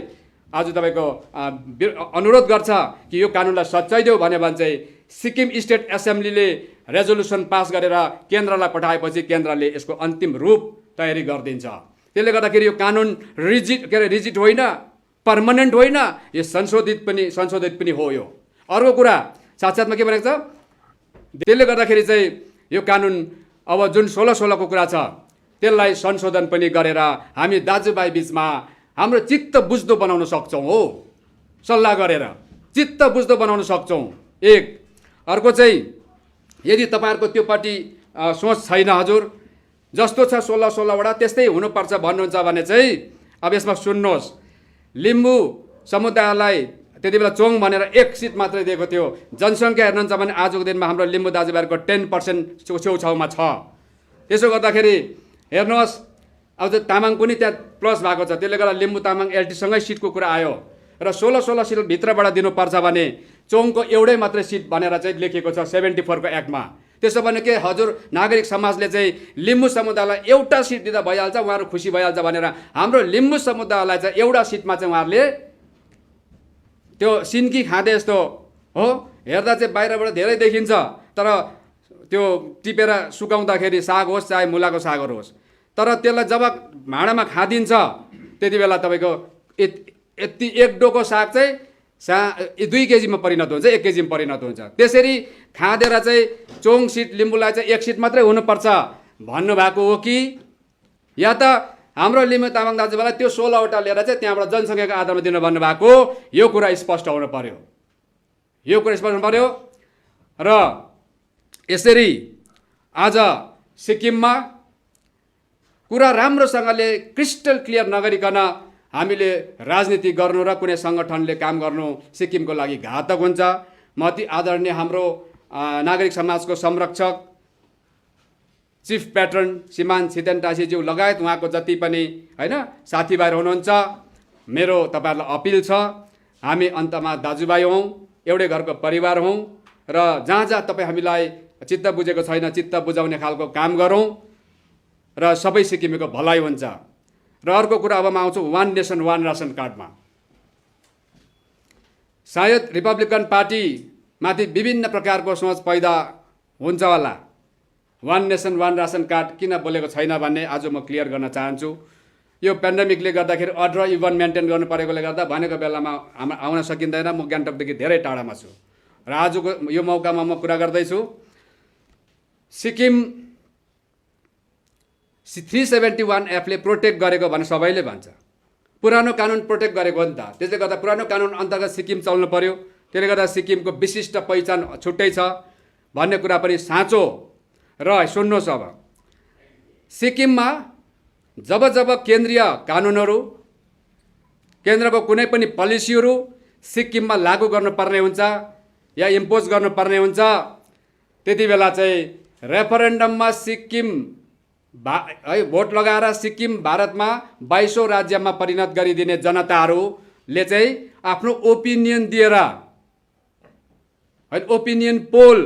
आज तपाईँको अनुरोध गर्छ कि यो कानुनलाई सच्याइदेऊ भन्यो भने चाहिँ सिक्किम स्टेट एसेम्ब्लीले रेजोल्युसन पास गरेर केन्द्रलाई पठाएपछि केन्द्रले यसको अन्तिम रूप तयारी गरिदिन्छ। त्यसले गर्दाखेरि यो कानुन रिजिड होइन, पर्मानेन्ट होइन, यो संशोधित पनि हो। यो अर्को कुरा साथसाथमा के भनेको छ, त्यसले गर्दाखेरि चाहिँ यो कानुन अब जुन 16-16 को कुरा छ त्यसलाई संशोधन पनि गरेर हामी दाजुभाइ बिचमा हाम्रो चित्त बुझ्दो बनाउन सक्छौँ हो, सल्लाह गरेर चित्त बुझ्दो बनाउन सक्छौँ। एक अर्को चाहिँ यदि तपाईँहरूको त्योपट्टि सोच छैन, हजुर जस्तो छ 16-16वटा त्यस्तै हुनुपर्छ भन्नुहुन्छ भने चाहिँ अब यसमा सुन्नुहोस्, लिम्बू समुदायलाई त्यति बेला चोङ भनेर एक सिट मात्रै दिएको थियो। जनसङ्ख्या हेर्नुहुन्छ भने आजको दिनमा हाम्रो लिम्बू दाजुभाइहरूको 10% छेउछाउमा छ। त्यसो गर्दाखेरि हेर्नुहोस् अब तामाङ पनि त्यहाँ प्लस भएको छ, त्यसले गर्दा लिम्बू तामाङ एलटीसँगै सिटको कुरा आयो। र र 16 सिट भित्रबाट दिनुपर्छ भने चोङको एउटै मात्रै सिट भनेर चाहिँ लेखिएको छ 74 को एक्टमा। त्यसो भने के हजुर नागरिक समाजले चाहिँ लिम्बू समुदायलाई एउटा सिट दिँदा भइहाल्छ, उहाँहरू खुसी भइहाल्छ भनेर हाम्रो लिम्बू समुदायलाई चाहिँ एउटा सिटमा चाहिँ उहाँहरूले त्यो सिन्की खाँदे जस्तो हो, हेर्दा चाहिँ बाहिरबाट धेरै देखिन्छ, तर त्यो टिपेर सुकाउँदाखेरि साग होस् चाहे मुलाको सागहरू होस्, तर त्यसलाई जब भाँडामा खादिन्छ त्यति बेला तपाईँको यति एक डोको साग चाहिँ 2 केजीमा परिणत हुन्छ, 1 केजीमा परिणत हुन्छ। त्यसरी खाँदेर चाहिँ चोङ सिट लिम्बूलाई चाहिँ 1 सिट मात्रै हुनुपर्छ भन्नुभएको हो कि या त हाम्रो लिम्बू तामाङ दाजुभाइलाई त्यो 16वटा लिएर चाहिँ त्यहाँबाट जनसङ्ख्याको आधारमा दिनु भन्नुभएको, यो कुरा स्पष्ट हुनु पर्यो, यो कुरा स्पष्ट हुनु पर्यो। र यसरी आज सिक्किममा कुरा राम्रोसँगले क्रिस्टल क्लियर नगरिकन हामीले राजनीति गर्नु र कुनै सङ्गठनले काम गर्नु सिक्किमको लागि घातक हुन्छ। म अति आदरणीय हाम्रो नागरिक समाजको संरक्षक चिफ प्याट्रन श्रीमान छितेन टासीज्यू लगायत उहाँको जति पनि होइन साथीभाइहरू हुनुहुन्छ, मेरो तपाईँहरूलाई अपिल छ, हामी अन्तमा दाजुभाइ हौँ, एउटै घरको परिवार हौँ र जहाँ जहाँ तपाईँ हामीलाई चित्त बुझेको छैन चित्त बुझाउने खालको काम गरौँ र सबै सिक्किमेको भलाइ हुन्छ। र अर्को कुरा अब म आउँछु वान नेसन वान रासन कार्डमा। सायद रिपब्लिकन पार्टीमाथि विभिन्न प्रकारको सोच पैदा हुन्छ होला, वान नेसन वान रासन कार्ड किन बोलेको छैन भन्ने आज म क्लियर गर्न चाहन्छु। यो पेन्डेमिकले गर्दाखेरि अड र इभन मेन्टेन गर्नु परेकोले गर्दा भनेको बेलामा आउन सकिँदैन, म गान्तोकदेखि धेरै टाढामा छु र आजको यो मौकामा म कुरा गर्दैछु। सिक्किम 371 एफले प्रोटेक्ट गरेको भने सबैले भन्छ, पुरानो कानुन प्रोटेक्ट गरेको हो नि त, त्यसले गर्दा पुरानो कानुन अन्तर्गत सिक्किम चल्नु पर्यो, त्यसले गर्दा सिक्किमको विशिष्ट पहिचान छुट्टै छ भन्ने कुरा पनि साँचो। र सुन्नुहोस्, अब सिक्किममा जब जब केन्द्रीय कानुनहरू केन्द्रको कुनै पनि पोलिसीहरू सिक्किममा लागू गर्नुपर्ने हुन्छ या इम्पोज गर्नुपर्ने हुन्छ त्यति बेला चाहिँ रेफरेन्डममा सिक्किम भोट लगाएर सिक्किम भारतमा 22औं राज्यमा परिणत गरिदिने जनताहरूले चाहिँ आफ्नो ओपिनियन दिएर ओपिनियन पोल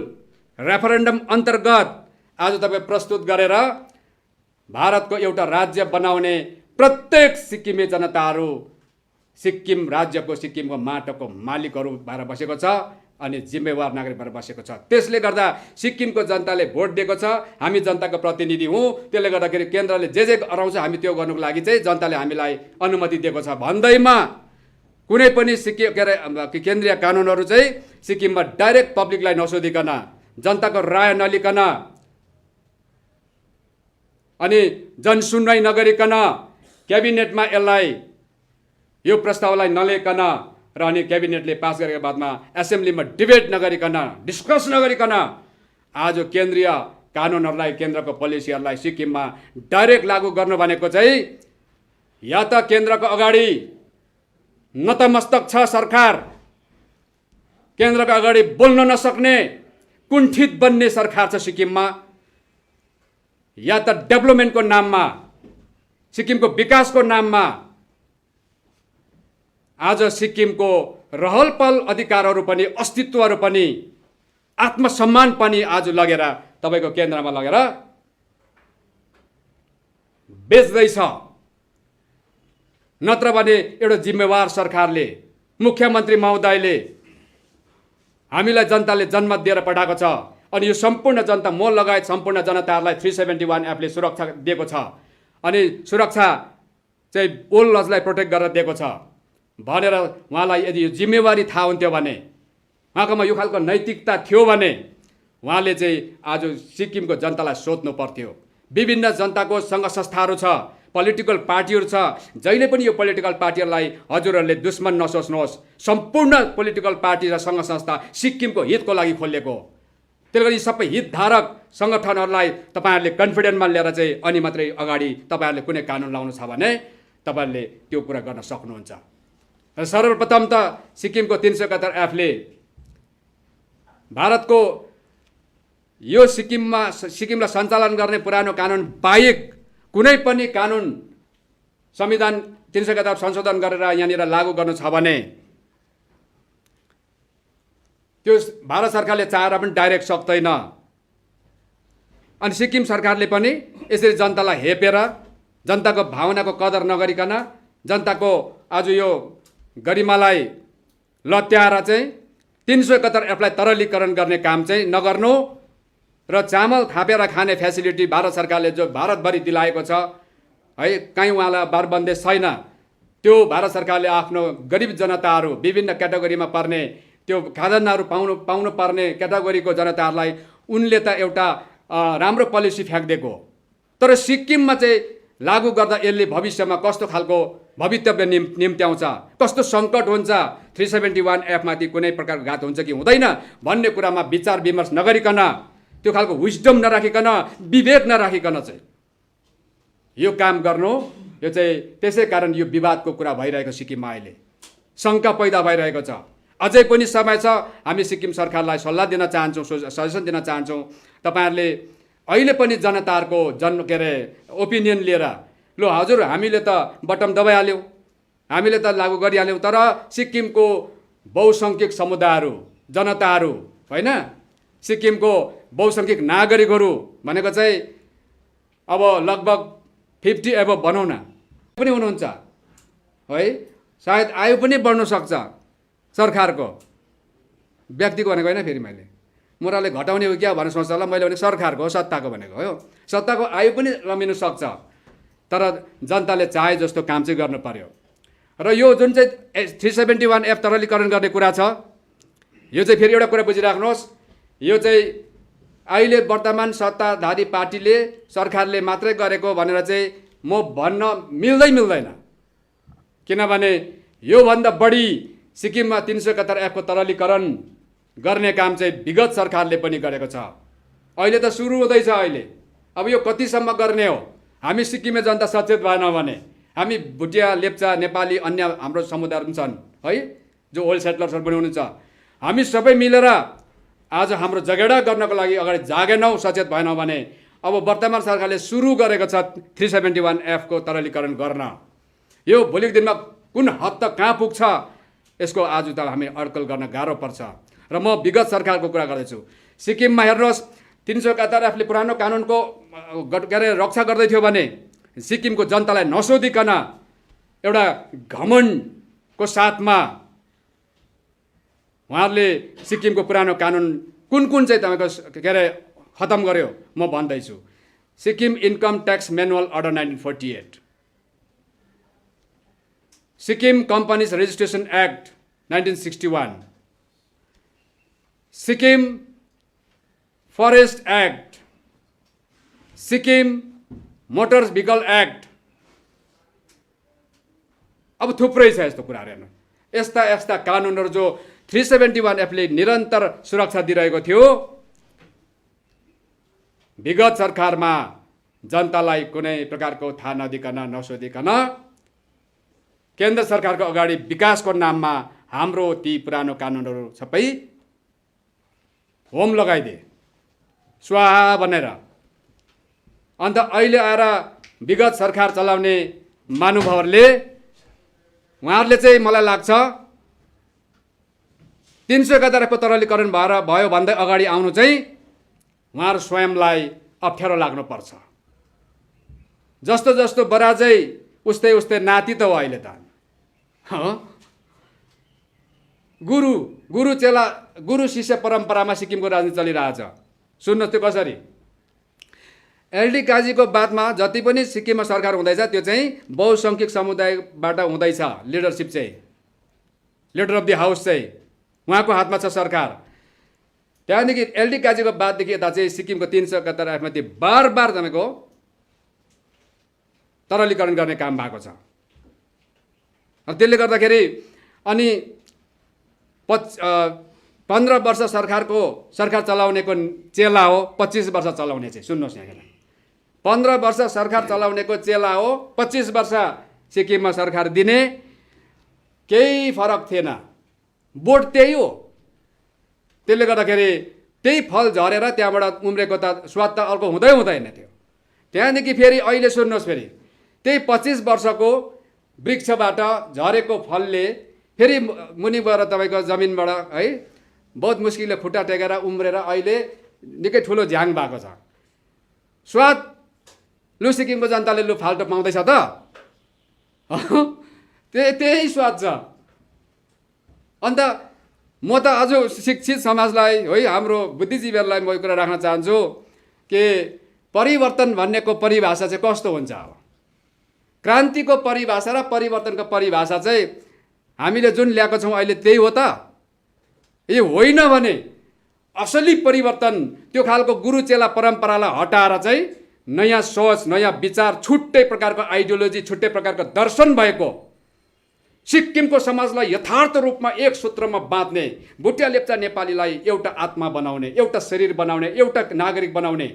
रेफरेन्डम अन्तर्गत आज तपाईँ प्रस्तुत गरेर भारतको एउटा राज्य बनाउने प्रत्येक सिक्किमे जनताहरू सिक्किम राज्यको सिक्किमको माटोको मालिकहरू भएर बसेको छ अनि जिम्मेवार नागरिक भएर बसेको छ। त्यसले गर्दा सिक्किमको जनताले भोट दिएको छ, हामी जनताको प्रतिनिधि हौँ, त्यसले गर्दाखेरि केन्द्रले जे अराउँछ हामी त्यो गर्नुको लागि चाहिँ जनताले हामीलाई अनुमति दिएको छ भन्दैमा कुनै पनि सिक्किम के अरे केन्द्रीय कानुनहरू चाहिँ सिक्किममा डाइरेक्ट पब्लिकलाई नसोधिकन जनताको राय नलिकन अनि जनसुनवाई नगरिकन क्याबिनेटमा यसलाई यो प्रस्तावलाई नलिकन र अनि क्याबिनेटले पास गरेको बादमा एसेम्ब्लीमा डिबेट नगरिकन डिस्कस नगरिकन आज केन्द्रीय कानुनहरूलाई केन्द्रको पोलिसीहरूलाई सिक्किममा डाइरेक्ट लागू गर्नु भनेको चाहिँ या त केन्द्रको अगाडि नतमस्तक छ सरकार, केन्द्रको अगाडि बोल्न नसक्ने कुण्ठित बन्ने सरकार छ सिक्किममा, या त डेभलपमेन्टको नाममा सिक्किमको विकासको नाममा आज सिक्किमको रहलपहल अधिकारहरू पनि अस्तित्वहरू पनि आत्मसम्मान पनि आज लगेर तपाईँको केन्द्रमा लगेर बेच्दैछ। नत्र भने एउटा जिम्मेवार सरकारले मुख्यमन्त्री महोदयले हामीलाई जनताले जनमत दिएर पठाएको छ अनि यो सम्पूर्ण जनता म लगायत सम्पूर्ण जनताहरूलाई 371 एफले सुरक्षा दिएको छ अनि सुरक्षा चाहिँ ओल लजलाई प्रोटेक्ट गरेर दिएको छ भनेर उहाँलाई यदि यो जिम्मेवारी थाहा हुन्थ्यो भने उहाँकोमा यो खालको नैतिकता थियो भने उहाँले चाहिँ आज सिक्किमको जनतालाई सोध्नु पर्थ्यो। विभिन्न जनताको सङ्घ संस्थाहरू छ, पोलिटिकल पार्टीहरू छ, जहिले पनि यो पोलिटिकल पार्टीहरूलाई हजुरहरूले दुश्मन नसोच्नुहोस्, सम्पूर्ण पोलिटिकल पार्टी र सङ्घ संस्था सिक्किमको हितको लागि खोलिएको हो। त्यसले गर्दा यी सबै हितधारक सङ्गठनहरूलाई तपाईँहरूले कन्फिडेन्समा लिएर चाहिँ अनि मात्रै अगाडि तपाईँहरूले कुनै कानुन लाउनु छ भने तपाईँहरूले त्यो कुरा गर्न सक्नुहुन्छ। र सर्वप्रथम त सिक्किमको 371 एफले भारतको यो सिक्किमलाई सञ्चालन गर्ने पुरानो कानुन बाहेक कुनै पनि कानुन संविधान 371 संशोधन गरेर यहाँनिर लागू गर्नु छ भने त्यो भारत सरकारले चाहेर पनि डाइरेक्ट सक्दैन। अनि सिक्किम सरकारले पनि यसरी जनतालाई हेपेर, जनताको भावनाको कदर नगरिकन, जनताको आज यो गरिमालाई लत्याएर चाहिँ 371 एफलाई तरलीकरण गर्ने काम चाहिँ नगर्नु र चामल थापेर खाने फेसिलिटी भारत सरकारले जो भारतभरि दिलाएको छ है, कहीँ उहाँलाई बारबन्देज छैन। त्यो भारत सरकारले आफ्नो गरिब जनताहरू, विभिन्न क्याटेगोरीमा पर्ने त्यो खाजनाहरू पाउनु पर्ने क्याटेगोरीको जनताहरूलाई उनले त एउटा राम्रो पोलिसी फ्याँकिदिएको, तर सिक्किममा चाहिँ लागू गर्दा यसले भविष्यमा कस्तो खालको भवितव्य निम्त्याउँछ, कस्तो सङ्कट हुन्छ, 371 एफमाथि कुनै प्रकारको घात हुन्छ कि हुँदैन भन्ने कुरामा विचार विमर्श नगरिकन, त्यो खालको विस्डम नराखिकन, विवेक नराखिकन चाहिँ यो काम गर्नु, यो चाहिँ त्यसै कारण यो विवादको कुरा भइरहेको सिक्किममा अहिले शङ्का पैदा भइरहेको छ। अझै पनि समय छ। हामी सिक्किम सरकारलाई सल्लाह दिन चाहन्छौँ, सजेसन दिन चाहन्छौँ, तपाईँहरूले अहिले पनि जनताहरूको ओपिनियन लिएर ल हजुर हामीले त बटम दबाइहाल्यौँ, हामीले त लागू गरिहाल्यौँ, तर सिक्किमको बहुसङ्ख्यक समुदायहरू, जनताहरू होइन, सिक्किमको बहुसङ्ख्यक नागरिकहरू भनेको चाहिँ अब लगभग 50 एबभ भनौँ न पनि हुनुहुन्छ है, सायद आयु पनि बढ्न सक्छ। सरकारको व्यक्तिको भनेको होइन, फेरि मैले मोराले घटाउने हो क्या भनेर सोच्छ होला, मैले भनेको सरकारको हो, सत्ताको भनेको हो। सत्ताको आयु पनि रमिन सक्छ, तर जनताले चाहे जस्तो काम चाहिँ गर्नु पर्यो। र यो जुन चाहिँ 371 एफ तरलीकरण गर्ने कुरा छ, यो चाहिँ फेरि एउटा कुरा बुझिराख्नुहोस्, यो चाहिँ अहिले वर्तमान सत्ताधारी पार्टीले, सरकारले मात्रै गरेको भनेर चाहिँ म भन्न मिल्दैन। किनभने योभन्दा बढी सिक्किममा 371 एफको तरलीकरण गर्ने काम चाहिँ विगत सरकारले पनि गरेको छ। अहिले त सुरु हुँदैछ। अहिले अब यो कतिसम्म गर्ने हो? हामी सिक्किमे जनता सचेत भएन भने, हामी भुटिया, लेप्चा, नेपाली, अन्य हाम्रो समुदायहरू पनि छन् है, जो ओल्ड सेटलर्सहरू पनि हुनुहुन्छ, हामी सबै मिलेर आज हाम्रो जगेडा गर्नको लागि अगाडि जागेनौँ, सचेत भएनौँ भने अब वर्तमान सरकारले सुरु गरेको छ 371 एफको तरलीकरण गर्न। यो भोलिको दिनमा कुन हद तक कहाँ पुग्छ यसको आज त हामी अड्कल गर्न गाह्रो पर्छ। र म विगत सरकारको कुरा गर्दैछु। सिक्किममा हेर्नुहोस्, 371 एफले पुरानो कानुनको रक्षा गर्दै थियो भने सिक्किमको जनतालाई नसोधिकन एउटा घमण्डको साथमा उहाँहरूले सिक्किमको पुरानो कानुन कुन चाहिँ तपाईँको खतम गर्यो म भन्दैछु। Sikkim income tax manual order 1948, Sikkim companies registration act 1961, Sikkim forest act, Sikkim motor vehicle act, अब थुप्रै छ यस्तो कुराहरू। हेर्नु, यस्ता कानुनहरू जो 371 एफले निरन्तर सुरक्षा दिइरहेको थियो, विगत सरकारमा जनतालाई कुनै प्रकारको थाहा नदिकन, नसोधिकन केन्द्र सरकारको अगाडि विकासको नाममा हाम्रो ती पुरानो कानुनहरू सबै होम लगाइदिए स्वाहा भनेर। अन्त अहिले आएर विगत सरकार चलाउने महानुभावहरूले, उहाँहरूले चाहिँ मलाई लाग्छ 371 एफको तरलीकरण भयो भन्दै अगाडि आउनु चाहिँ उहाँहरू स्वयंलाई अप्ठ्यारो लाग्नुपर्छ। जस्तो जस्तो बराजै उस्तै नाति त हो अहिले त। गुरु चेला, गुरु शिष्य परम्परामा सिक्किमको राजनीति चलिरहेछ। सुन्नुहोस् त्यो कसरी। एलडी काजीको बादमा जति पनि सिक्किममा सरकार हुँदैछ त्यो चाहिँ बहुसङ्ख्यक समुदायबाट हुँदैछ। लिडरसिप चाहिँ, लिडर अफ द हाउस चाहिँ उहाँको हातमा छ सरकार। त्यहाँदेखि एलडी काजीको बाददेखि यता चाहिँ सिक्किमको 371 एफमाथि बार तपाईँको तरलीकरण गर्ने काम भएको छ। त्यसले गर्दाखेरि अनि 15 वर्ष सरकार चलाउनेको चेला हो, 25 वर्ष चलाउने चाहिँ। सुन्नुहोस् यहाँ, 15 वर्ष सरकार चलाउनेको चेला हो, 25 वर्ष सिक्किममा सरकार दिने, केही फरक थिएन। बोर्ड त्यही हो। त्यसले गर्दाखेरि त्यही फल झरेर त्यहाँबाट उम्रेको त स्वाद त अर्को हुँदैन थियो। त्यहाँदेखि फेरि अहिले सुन्नुहोस्, फेरि त्यही 25 वर्षको वृक्षबाट झरेको फलले फेरि मुनि गएर तपाईँको जमिनबाट है बहुत मुस्किलले खुट्टा टेकेर उम्रेर अहिले निकै ठुलो झ्याङ भएको छ। स्वाद लु सिक्किमको जनताले लु फाल्टो पाउँदैछ त त्यही स्वाद छ। अन्त म त अझ शिक्षित समाजलाई है हाम्रो बुद्धिजीवीहरूलाई म यो कुरा राख्न चाहन्छु कि परिवर्तन भन्नेको परिभाषा चाहिँ कस्तो हुन्छ। अब क्रान्तिको परिभाषा र परिवर्तनको परिभाषा चाहिँ हामीले जुन ल्याएको छौँ अहिले त्यही हो त? यो होइन भने असली परिवर्तन त्यो खालको गुरु चेला परम्परालाई हटाएर चाहिँ नयाँ सोच, नयाँ विचार, छुट्टै प्रकारको आइडियोलोजी, छुट्टै प्रकारको दर्शन भएको सिक्किमको समाजलाई यथार्थ रूपमा एक सूत्रमा बाँध्ने, भुटिया लेप्चा नेपालीलाई एउटा आत्मा बनाउने, एउटा शरीर बनाउने, एउटा नागरिक बनाउने,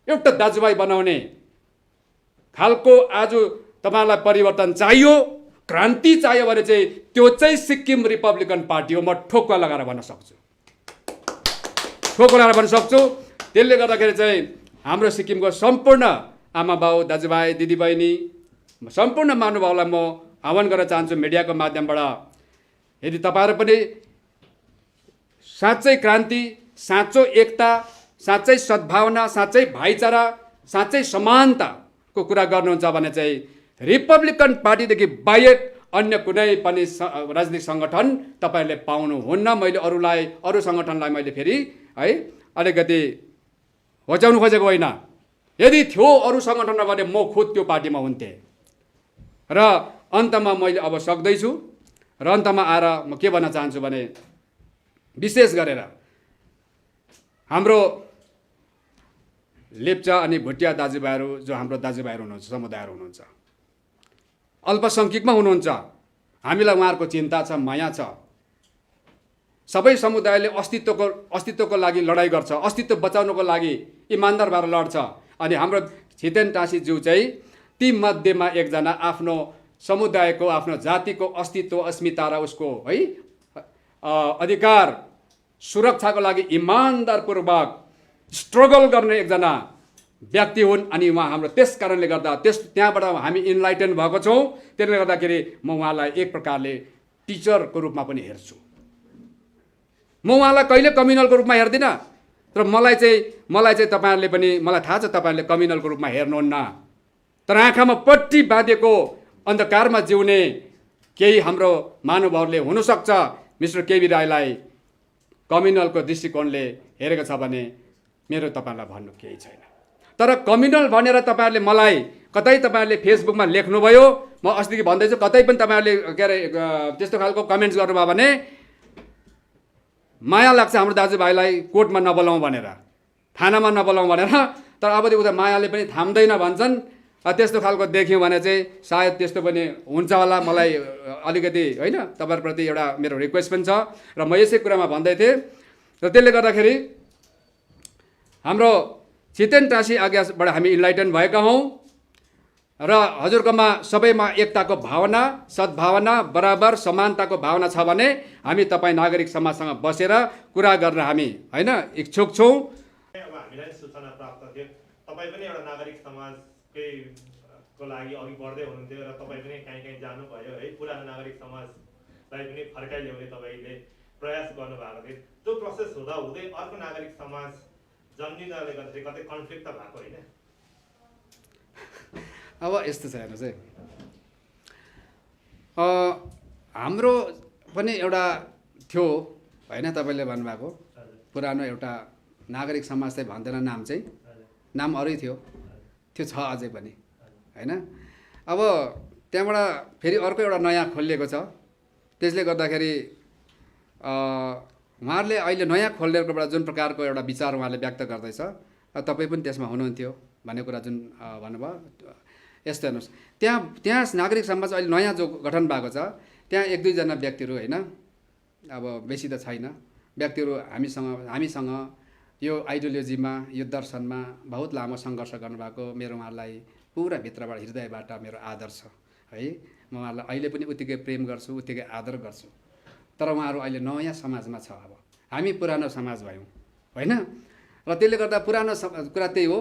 एउटा दाजुभाइ बनाउने खालको आज तपाईँलाई परिवर्तन चाहियो, क्रान्ति चाहियो भने चाहिँ त्यो चाहिँ सिक्किम रिपब्लिकन पार्टी हो। म ठोक्का लगाएर भन्न सक्छु, ठोक्का लगाएर भन्न सक्छु। त्यसले गर्दाखेरि चाहिँ हाम्रो सिक्किमको सम्पूर्ण आमा बाउ, दाजुभाइ, दिदीबहिनी, सम्पूर्ण महानुभावलाई म आह्वान गर्न चाहन्छु मिडियाको माध्यमबाट, यदि तपाईँहरू पनि साँच्चै क्रान्ति, साँचो एकता, साँच्चै सद्भावना, साँच्चै भाइचारा, साँच्चै समानताको कुरा गर्नुहुन्छ भने चाहिँ रिपब्लिकन पार्टीदेखि बाहेक अन्य कुनै पनि राजनीतिक सङ्गठन तपाईँहरूले पाउनुहुन्न। मैले अरू सङ्गठनलाई मैले फेरि है अलिकति होच्याउनु खोजेको होइन। यदि थियो अरू सङ्गठनमा भने म खुद त्यो पार्टीमा हुन्थेँ। र अन्तमा मैले अब सक्दैछु र अन्तमा आएर म के भन्न चाहन्छु भने विशेष गरेर हाम्रो लेप्चा अनि भुटिया दाजुभाइहरू, जो हाम्रो दाजुभाइहरू हुनुहुन्छ, समुदायहरू हुनुहुन्छ, अल्पसङ्ख्यकमा हुनुहुन्छ, हामीलाई उहाँहरूको चिन्ता छ, माया छ। सबै समुदायले अस्तित्वको लागि लडाइँ गर्छ, अस्तित्व बचाउनको लागि इमान्दार भएर लड्छ। अनि हाम्रो छितेन टासीज्यू चाहिँ ती मध्येमा एकजना आफ्नो समुदायको, आफ्नो जातिको अस्तित्व, अस्मिता र उसको है अधिकार सुरक्षाको लागि इमान्दारपूर्वक स्ट्रगल गर्ने एकजना व्यक्ति हुन्। अनि उहाँ हाम्रो त्यस कारणले गर्दा त्यहाँबाट हामी इन्लाइटन भएको छौँ। त्यसले गर्दाखेरि म उहाँलाई एक प्रकारले टिचरको रूपमा पनि हेर्छु। म उहाँलाई कहिले कम्युनलको रूपमा हेर्दिनँ, तर मलाई चाहिँ तपाईँहरूले पनि, मलाई थाहा छ तपाईँहरूले कम्युनलको रूपमा हेर्नुहुन्न, तर आँखामा पट्टी बाँधेको अन्धकारमा जिउने केही हाम्रो महानुभावहरूले हुनसक्छ मिस्टर केबी राईलाई कम्युनलको दृष्टिकोणले हेरेको छ भने मेरो तपाईँलाई भन्नु केही छैन। तर कम्युनल भनेर तपाईँहरूले मलाई कतै तपाईँहरूले फेसबुकमा लेख्नुभयो, म अस्तिदेखि भन्दैछु, कतै पनि तपाईँहरूले के अरे त्यस्तो खालको कमेन्ट्स गर्नुभयो भने माया लाग्छ हाम्रो दाजुभाइलाई कोर्टमा नबोलाउँ भनेर, थानामा नबोलाउँ भनेर। तर अब उता मायाले पनि थाम्दैन भन्छन्। त्यस्तो खालको देख्यौँ भने चाहिँ सायद त्यस्तो पनि हुन्छ होला। मलाई अलिकति होइन तपाईँहरूप्रति एउटा मेरो रिक्वेस्ट पनि छ र म यसै कुरामा भन्दै थिएँ। र त्यसले गर्दाखेरि हाम्रो छितेन टासी आज्ञाबाट हामी इन्लाइटन भएका हौँ र हजुरकोमा सबैमा एकताको भावना, सद्भावना, बराबर समानताको भावना छ भने हामी तपाईँ नागरिक समाजसँग बसेर कुरा गर्न हामी होइन इच्छुक छौँ। अब हामीलाई सूचना प्राप्त थियो तपाईँ पनि एउटा नागरिक समाजको लागि अघि बढ्दै हुनुहुन्थ्यो र तपाईँ पनि कहीँ जानुभयो है, पुरानो नागरिक समाजलाई पनि फर्काइल्याउने तपाईँले प्रयास गर्नुभएको थियो। त्यो प्रोसेस हुँदा हुँदै अर्को नागरिक समाज जन्मिनाले गर्दाखेरि कतै कन्फ्लिक्ट त भएको होइन? अब यस्तो छ हेर्नुहोस् है, हाम्रो पनि एउटा थियो होइन, तपाईँले भन्नुभएको पुरानो एउटा नागरिक समाज चाहिँ भन्दैन, नाम चाहिँ नाम अरू थियो, त्यो छ अझै पनि होइन। अब त्यहाँबाट फेरि अर्को एउटा नयाँ खोलिएको छ। त्यसले गर्दाखेरि उहाँहरूले अहिले नयाँ खोलिएकोबाट जुन प्रकारको एउटा विचार उहाँले व्यक्त गर्दैछ, तपाईँ पनि त्यसमा हुनुहुन्थ्यो भन्ने कुरा जुन भन्नुभयो। यस्तो हेर्नुहोस्, त्यहाँ नागरिक समाज अहिले नयाँ जो गठन भएको छ, त्यहाँ एक दुईजना व्यक्तिहरू होइन, अब बेसी त छैन, व्यक्तिहरू हामीसँग यो आइडियोलोजीमा, यो दर्शनमा बहुत लामो सङ्घर्ष गर्नुभएको, मेरो उहाँलाई पुरा भित्रबाट हृदयबाट मेरो आदर छ है। म उहाँलाई अहिले पनि उत्तिकै प्रेम गर्छु, उत्तिकै आदर गर्छु। तर उहाँहरू अहिले नयाँ समाजमा छ। अब हामी पुरानो समाज भयौँ होइन, र त्यसले गर्दा पुरानो कुरा त्यही हो।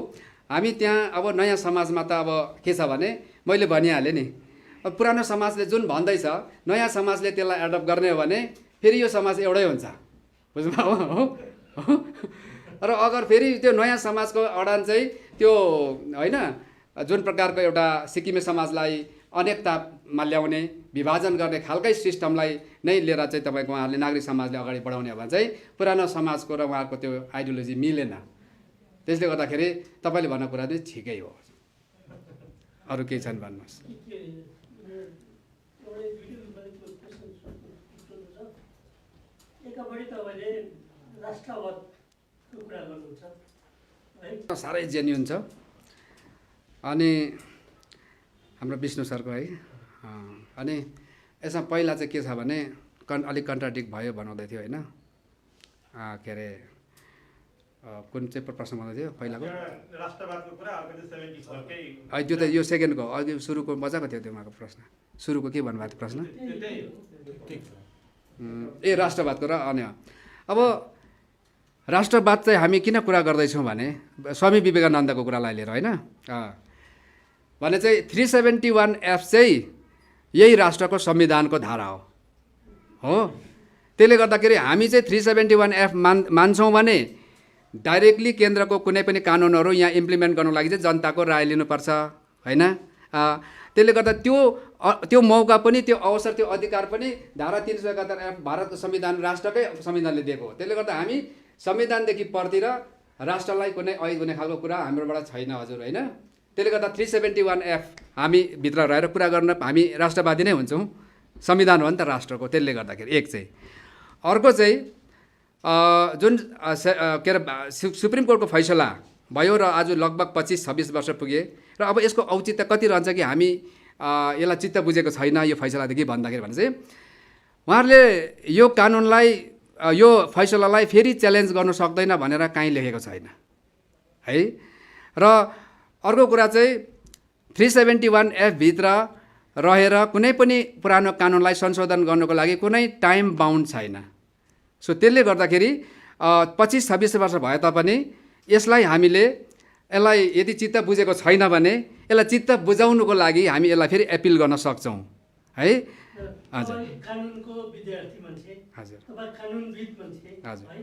हामी त्यहाँ अब नयाँ समाजमा त अब के छ भने मैले भनिहालेँ नि, अब पुरानो समाजले जुन भन्दैछ नयाँ समाजले त्यसलाई एडप्ट गर्ने हो भने फेरि यो समाज एउटै हुन्छ बुझ्नुभयो हो र अगर फेरि त्यो नयाँ समाजको अडान चाहिँ त्यो होइन जुन प्रकारको एउटा सिक्किमे समाजलाई अनेकतामा ल्याउने विभाजन गर्ने खालकै सिस्टमलाई नै लिएर चाहिँ तपाईँको उहाँहरूले नागरिक समाजले अगाडि बढाउने हो भने चाहिँ पुरानो समाजको र उहाँहरूको त्यो आइडियोलोजी मिलेन। त्यसले गर्दाखेरि तपाईँले भन्ने कुरा चाहिँ ठिकै हो। अरू केही छन् भन्नुहोस्। साह्रै जेन्युन छ। अनि हाम्रो विष्णु सरको है अनि यसमा पहिला चाहिँ के छ भने अलिक कन्ट्राडिक्ट भयो बनाउँदै थियो होइन के अरे कुन चाहिँ प्रश्न भन्दै थियो पहिलाको राष्ट्रवादको कुरा अर्को चाहिँ 74 कै त्यो त यो सेकेन्डको अघि सुरुको मजाको थियो त्यो उहाँको प्रश्न। सुरुको के भन्नुभएको थियो प्रश्न? ए राष्ट्रवादको र अनि अब राष्ट्रवाद चाहिँ हामी किन कुरा गर्दैछौँ भने स्वामी विवेकानन्दको कुरालाई लिएर होइन भने चाहिँ 371F चाहिँ यही राष्ट्रको संविधानको धारा हो। त्यसले गर्दाखेरि हामी चाहिँ 371F मान्छौँ भने डाइरेक्टली केन्द्रको कुनै पनि कानुनहरू यहाँ इम्प्लिमेन्ट गर्नको लागि चाहिँ जनताको राय लिनुपर्छ होइन। त्यसले गर्दा त्यो मौका पनि त्यो अवसर त्यो अधिकार पनि धारा 371F भारतको संविधान राष्ट्रकै संविधानले दिएको हो। त्यसले गर्दा हामी संविधानदेखि परतिर राष्ट्रलाई कुनै ऐद हुने खालको कुरा हाम्रोबाट छैन हजुर होइन। त्यसले गर्दा 371F हामी भित्र रहेर कुरा गर्न हामी राष्ट्रवादी नै हुन्छौँ। संविधान हो नि त राष्ट्रको। त्यसले गर्दाखेरि एक चाहिँ अर्को चाहिँ जुन के अरे सुप्रिम कोर्टको फैसला भयो र आज लगभग 25-26 वर्ष पुगे र अब यसको औचित्य कति रहन्छ कि हामी यसलाई चित्त बुझेको छैन यो फैसलादेखि भन्दाखेरि भने चाहिँ उहाँहरूले यो कानुनलाई यो फैसलालाई फेरि च्यालेन्ज गर्नु सक्दैन भनेर काहीँ लेखेको छैन है। र अर्को कुरा चाहिँ 371F भित्र रहेर कुनै पनि पुरानो कानुनलाई संशोधन गर्नको लागि कुनै टाइम बाउन्ड छैन। सो त्यसले गर्दाखेरि 25-26 वर्ष भए तापनि यसलाई हामीले यसलाई यदि चित्त बुझेको छैन भने यसलाई चित्त बुझाउनुको लागि हामी यसलाई फेरि एपिल गर्न सक्छौँ है। हजुर कानुनको विद्यार्थी मान्छे हजुर तपाईँ कानुनविद मान्छे हजुर है।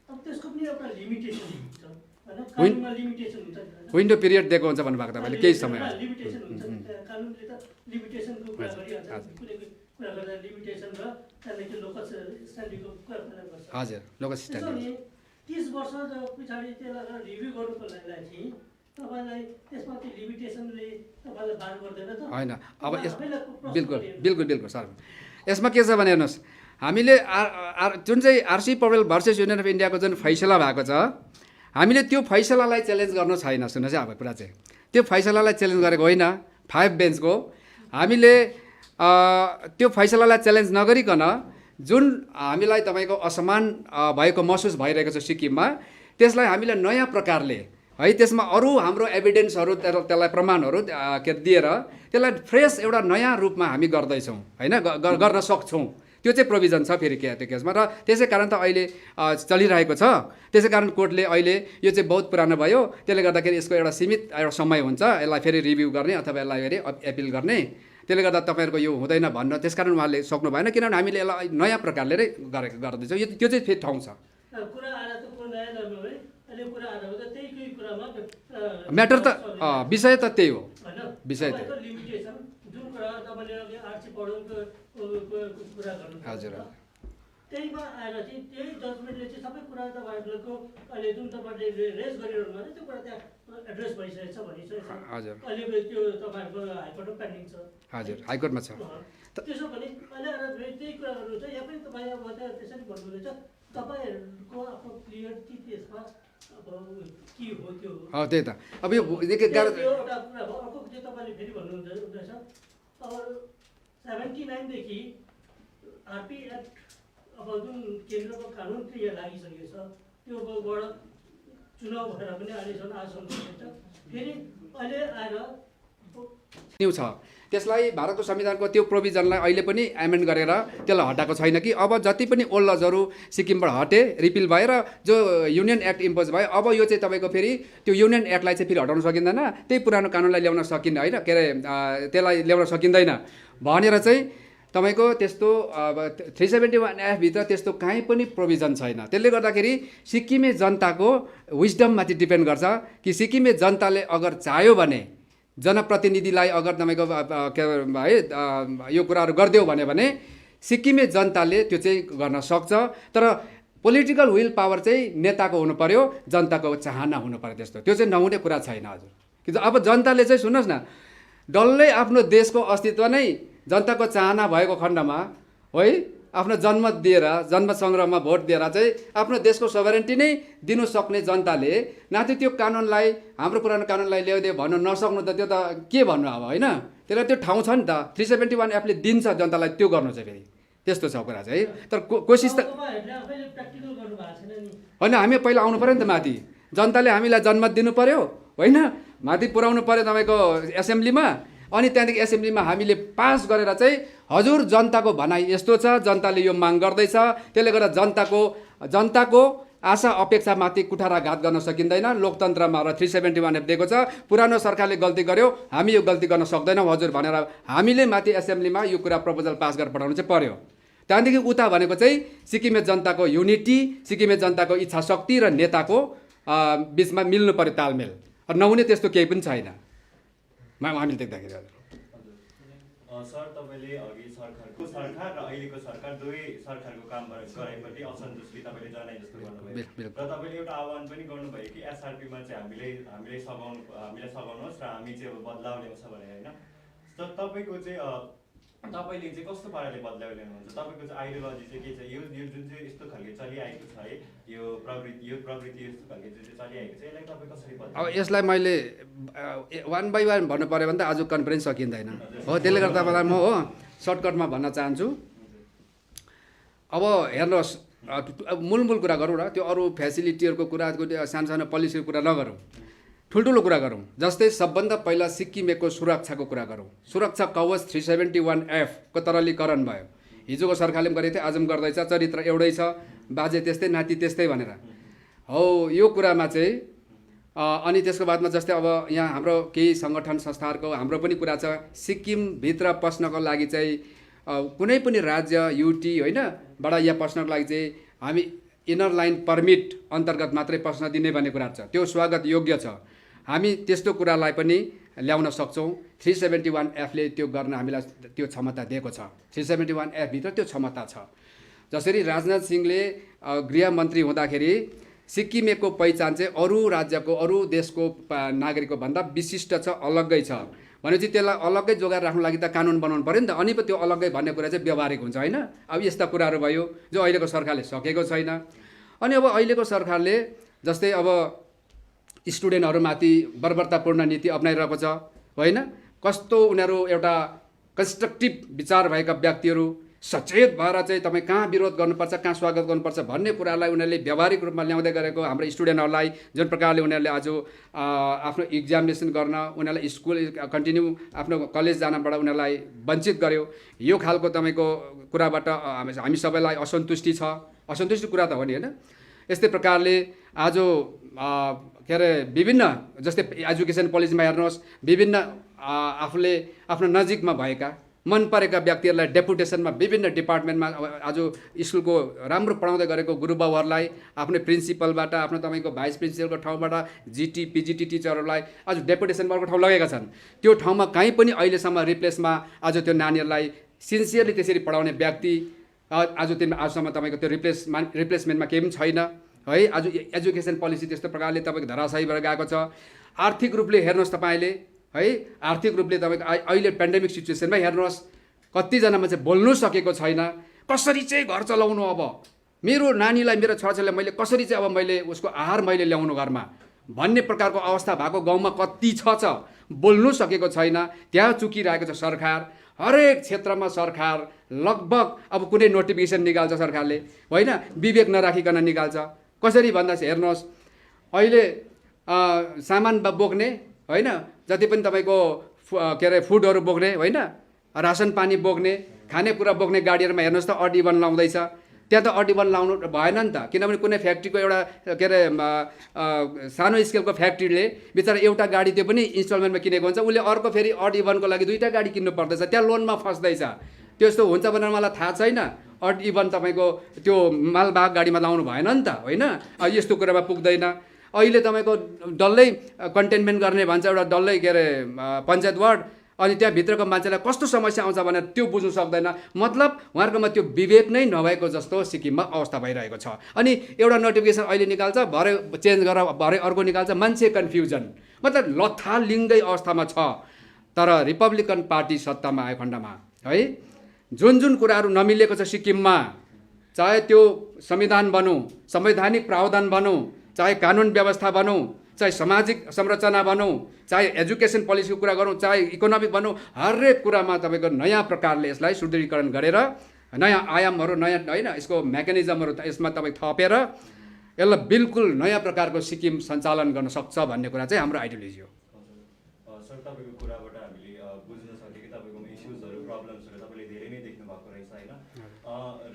अब त्यसको पनि एउटा लिमिटेसन हुन्छ हैन। कानुनमा लिमिटेसन हुन्छ विन्डो पिरियड दिएको हुन्छ भन्नुभएको तपाईँले केही समय लिमिटेसन हुन्छ। कानुनले त लिमिटेसनको कुरा गरिहाल्छ। कुनै कुरा गर्दा लिमिटेसन र त्यहाँदेखि लोकल स्ट्यान्डिङको कुरा गर्छ। हजुर लोकल स्ट्यान्डिङ 30 वर्ष पछाडि त्यसलाई रिभ्यू गर्नुको लागि तपाईँलाई त्यसमा त्यो लिमिटेसनले तपाईँलाई बार गर्दैन त होइन। अब बिल्कुल बिल्कुल बिल्कुल सर यसमा के छ भने हेर्नुहोस् हामीले जुन चाहिँ RC Poudel versus union of इन्डियाको जुन फैसला भएको छ हामीले त्यो फैसलालाई च्यालेन्ज गर्नु छैन। सुन्नुहोस् है अब कुरा चाहिँ त्यो फैसलालाई च्यालेन्ज गरेको होइन 5 बेन्चको हामीले त्यो फैसलालाई च्यालेन्ज नगरिकन जुन हामीलाई तपाईँको असमान भएको महसुस भइरहेको छ सिक्किममा त्यसलाई हामीले नयाँ प्रकारले है त्यसमा अरू हाम्रो एभिडेन्सहरू त्यसलाई प्रमाणहरू के दिएर त्यसलाई फ्रेस एउटा नयाँ रूपमा हामी गर्दैछौँ होइन गर्न सक्छौँ। त्यो चाहिँ प्रोभिजन छ फेरि त्यो केसमा र त्यसै कारण त अहिले चलिरहेको छ। त्यसै कारण कोर्टले अहिले यो चाहिँ बहुत पुरानो भयो त्यसले गर्दाखेरि यसको एउटा सीमित एउटा समय हुन्छ यसलाई फेरि रिभ्यू गर्ने अथवा यसलाई फेरि एपिल गर्ने। त्यसले गर्दा तपाईँहरूको यो हुँदैन भन्न त्यसकारण उहाँले सक्नु भएन किनभने हामीले यसलाई नयाँ प्रकारले नै गर्दैछौँ। त्यो चाहिँ फेरि ठाउँ छ। कुरा आएर त कुरो नयाँ नभए है अहिले कुरा आएर त त्यही कुरामा म्याटर त विषय त त्यही हो हैन। विषय त लिमिटेसन जुन कुरा तपाईँले अघि आरसी पौडेलको कुरा गर्नु हजुर त्यहीमा आएर चाहिँ त्यही जजमेन्टले चाहिँ सबै कुरा तपाईँहरूको अहिले जुन तपाईँले रेज गरिरहनु भयो त्यो कुरा त्यहाँ एड्रेस भइसकेको छ भनिसकेको छ। हजुर अहिले त्यो तपाईँहरूको हाइकोर्टमा पेन्डिङ छ। हजुर हाइकोर्टमा छ। त्यसो भने अहिले आएर त्यही कुरा गर्नुहुन्छ यहाँ पनि तपाईँ अब त्यसरी भन्नुहुँदैछ तपाईँहरूको आफ्नो क्लियरिटी त्यसमा अब के हो त्यो त्यही त अब यो एउटा कुरा भयो। अर्को चाहिँ तपाईँले फेरि भन्नुहुँदैछ अब 79 देखि आरपी एक्ट अब जुन केन्द्रको कानुन चाहिँ यहाँ लागिसकेको छ त्योबाट चुनाव भएर पनि अहिलेसम्म आसन्न छ। फेरि अहिले आएर न्यू छ त्यसलाई भारतको संविधानको त्यो प्रोभिजनलाई अहिले पनि एमेन्ड गरेर त्यसलाई हटाएको छैन कि अब जति पनि ओल्ड लजहरू सिक्किमबाट हटे रिपिल भएर जो युनियन एक्ट इम्पोज भयो अब यो चाहिँ तपाईँको फेरि त्यो युनियन एक्टलाई चाहिँ फेरि हटाउन सकिँदैन त्यही पुरानो कानुनलाई ल्याउन सकिन्न होइन के अरे त्यसलाई ल्याउन सकिँदैन भनेर चाहिँ तपाईँको त्यस्तो 371 भित्र त्यस्तो काहीँ पनि प्रोभिजन छैन। त्यसले गर्दाखेरि सिक्किमे जनताको विजडममाथि डिपेन्ड गर्छ कि सिक्किमे जनताले अगर चाह्यो भने जनप्रतिनिधिलाई अगर तपाईँको के है यो कुराहरू गरिदियो भने सिक्किमे जनताले त्यो चाहिँ गर्न सक्छ। तर पोलिटिकल विल पावर चाहिँ नेताको हुनु पर्यो, जनताको चाहना हुनु पर्यो। त्यस्तो त्यो चाहिँ नहुने कुरा छैन हजुर। कि अब जनताले चाहिँ सुन्नुहोस् न, डल्लै आफ्नो देशको अस्तित्व नै जनताको चाहना भएको खण्डमा है आफ्नो जनमत दिएर जन्म सङ्ग्रहमा भोट दिएर चाहिँ आफ्नो देशको सोभरेन्टी नै दिनु सक्ने जनताले नाति त्यो कानुनलाई हाम्रो पुरानो कानुनलाई ल्याइदियो भन्नु नसक्नु त त्यो त के भन्नु अब होइन। त्यसलाई त्यो ठाउँ छ नि त, 371 एफले दिन्छ जनतालाई त्यो गर्नु चाहिँ फेरि त्यस्तो छ कुरा चाहिँ। तर कोसिस त होइन, हामी पहिला आउनु पऱ्यो नि त माथि, जनताले हामीलाई जनमत दिनु पऱ्यो होइन, माथि पुर्याउनु पऱ्यो तपाईँको एसेम्ब्लीमा। अनि त्यहाँदेखि एसेम्ब्लीमा हामीले पास गरेर चाहिँ हजुर जनताको भनाइ यस्तो छ, जनताले यो माग गर्दैछ, त्यसले गर्दा जनताको आशा अपेक्षामाथि कुठाराघात गर्न सकिँदैन लोकतन्त्रमा र 371 एफ दिएको छ। पुरानो सरकारले गल्ती गर्यो, हामी यो गल्ती गर्न सक्दैनौँ हजुर भनेर हामीले माथि एसेम्ब्लीमा यो कुरा प्रपोजल पास गरेर पठाउनु चाहिँ पर्यो। त्यहाँदेखि उता भनेको चाहिँ सिक्किमे जनताको युनिटी, सिक्किमे जनताको इच्छा शक्ति र नेताको बिचमा मिल्नु पर्यो तालमेल। नहुने त्यस्तो केही पनि छैन हामीले देख्दाखेरि। सर, तपाईँले अघि सरकार र अहिलेको सरकार दुवै सरकारको काम गराइपट्टि असन्तुष्टि तपाईँले जनाए जस्तो गर्नुभयो र तपाईँले एउटा आह्वान पनि गर्नुभयो कि एसआरपीमा चाहिँ हामीलाई सघाउनुहोस् र हामी चाहिँ अब बदलाव ल्याउँछ भनेर होइन। तर तपाईँको चाहिँ तपाईँले चाहिँ कस्तो पाराले बदलाव ल्याउनुहुन्छ? तपाईँको चाहिँ आइडियोलोजी चाहिँ के छ? यो जुन चाहिँ यस्तो खालको चलिआएको छ है, यो प्रवृत्ति यस्तो खालको जुन चाहिँ चलिआएको छ, यसलाई तपाईँ कसरी बदलाव? अब यसलाई मैले 1 by 1 भन्नु पऱ्यो भने त आज कन्फरेन्स सकिँदैन हो। त्यसले गर्दा तपाईँलाई म हो सर्टकटमा भन्न चाहन्छु। अब हेर्नुहोस्, मूल कुरा गरौँ र त्यो अरू फेसिलिटीहरूको कुरा, सानो पोलिसीको कुरा नगरौँ, ठुल्ठुलो कुरा गरौँ। जस्तै सबभन्दा पहिला सिक्किमेको सुरक्षाको कुरा गरौँ। सुरक्षा कवच 371 एफ को तरलीकरण भयो। हिजोको सरकारले पनि गरेको थियो, आज पनि गर्दैछ। चरित्र एउटै छ, बाजे त्यस्तै नाति त्यस्तै भनेर हो यो कुरामा चाहिँ। अनि त्यसको बादमा जस्तै अब यहाँ हाम्रो केही सङ्गठन संस्थाहरूको हाम्रो पनि कुरा छ, सिक्किमभित्र पस्नको लागि चाहिँ कुनै पनि राज्य युटी होइन बाट यहाँ पस्नको लागि चाहिँ हामी इनर लाइन पर्मिट अन्तर्गत मात्रै पस्न दिने भन्ने कुरा छ। त्यो स्वागत योग्य छ, हामी त्यस्तो कुरालाई पनि ल्याउन सक्छौँ। 371 एफले त्यो गर्न हामीलाई त्यो क्षमता दिएको छ। 371 एफ भित्र त्यो क्षमता छ। जसरी राजनाथ सिंहले गृहमन्त्री हुँदाखेरि सिक्किमेको पहिचान चाहिँ अरू राज्यको अरू देशको नागरिकको भन्दा विशिष्ट छ, अलग्गै छ भनेपछि त्यसलाई अलग्गै जोगाएर राख्नु लागि त कानुन बनाउनु पऱ्यो नि त। अनि पो त्यो अलग्गै भन्ने कुरा चाहिँ व्यवहारिक हुन्छ होइन। अब यस्ता कुराहरू भयो जो अहिलेको सरकारले सकेको छैन। अनि अब अहिलेको सरकारले जस्तै अब स्टुडेन्टहरूमाथि बर्बरतापूर्ण नीति अप्नाइरहेको छ होइन। कस्तो उनीहरू एउटा कन्स्ट्रक्टिभ विचार भएका व्यक्तिहरू सचेत भएर चाहिँ तपाईँ कहाँ विरोध गर्नुपर्छ, कहाँ स्वागत गर्नुपर्छ भन्ने कुरालाई उनीहरूले व्यावहारिक रूपमा ल्याउँदै गरेको हाम्रो स्टुडेन्टहरूलाई जुन प्रकारले उनीहरूले आज आफ्नो इक्जामिनेसन गर्न, उनीहरूलाई स्कुल कन्टिन्यू आफ्नो कलेज जानबाट उनीहरूलाई वञ्चित गर्यो। यो खालको तपाईँको कुराबाट हामी सबैलाई असन्तुष्टि छ। असन्तुष्टि कुरा त हो नि होइन। यस्तै प्रकारले आज के अरे विभिन्न जस्तै एजुकेसन पोलिसीमा हेर्नुहोस्, विभिन्न आफूले आफ्नो नजिकमा भएका मन परेका व्यक्तिहरूलाई डेपुटेसनमा विभिन्न डिपार्टमेन्टमा आज स्कुलको राम्रो पढाउँदै गरेको गुरुबाउहरूलाई आफ्नो प्रिन्सिपलबाट आफ्नो तपाईँको भाइस प्रिन्सिपलको ठाउँबाट जिटी पिजिटी टिचरहरूलाई आज डेपुटेसन अर्को ठाउँ लगेका छन्। त्यो ठाउँमा कहीँ पनि अहिलेसम्म रिप्लेसमा आज त्यो नानीहरूलाई सिन्सियरली त्यसरी पढाउने व्यक्ति आजसम्म तपाईँको त्यो रिप्लेसमेन्टमा केही पनि छैन है। आज एजुकेसन पोलिसी त्यस्तो प्रकारले तपाईँको धराशायी भएर गएको छ। आर्थिक रूपले हेर्नुहोस् तपाईँले है, आर्थिक रूपले तपाईँको अहिले पेन्डेमिक सिचुएसनमा हेर्नुहोस् कतिजना मान्छे बोल्नु सकेको छैन। कसरी चाहिँ घर चलाउनु, अब मेरो नानीलाई मेरो छोराछोरीलाई मैले कसरी चाहिँ अब मैले उसको आहार मैले ल्याउनु घरमा भन्ने प्रकारको अवस्था भएको गाउँमा कति छ बोल्नु सकेको छैन। त्यहाँ चुकिरहेको छ सरकार। हरेक क्षेत्रमा सरकार लगभग अब कुनै नोटिफिकेसन निकाल्छ सरकारले होइन, विवेक नराखिकन निकाल्छ। कसरी भन्दा चाहिँ हेर्नुहोस्, अहिले सामान बोक्ने होइन, जति पनि तपाईँको के अरे फुडहरू बोक्ने होइन, रासन पानी बोक्ने, खानेकुरा बोक्ने गाडीहरूमा हेर्नुहोस् त अड-इभन लाउँदैछ। त्यहाँ त अड-इभन लाउनु भएन नि त, किनभने कुनै फ्याक्ट्रीको एउटा के अरे सानो स्केलको फ्याक्ट्रीले बिचरा एउटा गाडी त्यो पनि इन्स्टलमेन्टमा किनेको हुन्छ, उसले अर्को फेरि अड-इभनको लागि 2टा गाडी किन्नु पर्दैछ, त्यहाँ लोनमा फस्दैछ। त्यस्तो हुन्छ भनेर मलाई थाहा छैन। अड इभन तपाईँको त्यो मालवाहक गाडीमा लाउनु भएन नि त, होइन? यस्तो कुरामा पुग्दैन। अहिले तपाईँको डल्लै कन्टेनमेन्ट गर्ने भन्छ, एउटा डल्लै के अरे पञ्चायत वार्ड, अनि त्यहाँभित्रको मान्छेलाई कस्तो समस्या आउँछ भनेर त्यो बुझ्नु सक्दैन। मतलब उहाँहरूकोमा त्यो विवेक नै नभएको जस्तो सिक्किममा अवस्था भइरहेको छ। अनि एउटा नोटिफिकेसन अहिले निकाल्छ, भरे चेन्ज गरेर भरे अर्को निकाल्छ, मान्छे कन्फ्युजन, मतलब लथालिङ्गै अवस्थामा छ। तर रिपब्लिकन पार्टी सत्तामा आयो खण्डमा है, जुन कुराहरू नमिलेको छ सिक्किममा, चाहे त्यो संविधान भनौँ, संवैधानिक प्रावधान भनौँ, चाहे कानुन व्यवस्था भनौँ, चाहे सामाजिक संरचना भनौँ, चाहे एजुकेसन पोलिसीको कुरा गरौँ, चाहे इकोनोमिक भनौँ, हरेक कुरामा तपाईँको नयाँ प्रकारले यसलाई सुदृढीकरण गरेर नयाँ आयामहरू, नयाँ होइन यसको मेकानिजमहरू यसमा तपाईँ थपेर यसलाई बिल्कुल नयाँ प्रकारको सिक्किम सञ्चालन गर्न सक्छ भन्ने कुरा चाहिँ हाम्रो आइडियोलोजी हो। सर, तपाईँको कुराबाट हामीले बुझ्न सक्यो कि तपाईँको इस्युजहरू, प्रब्लम्सहरू तपाईँले धेरै नै देख्नु भएको रहेछ, होइन?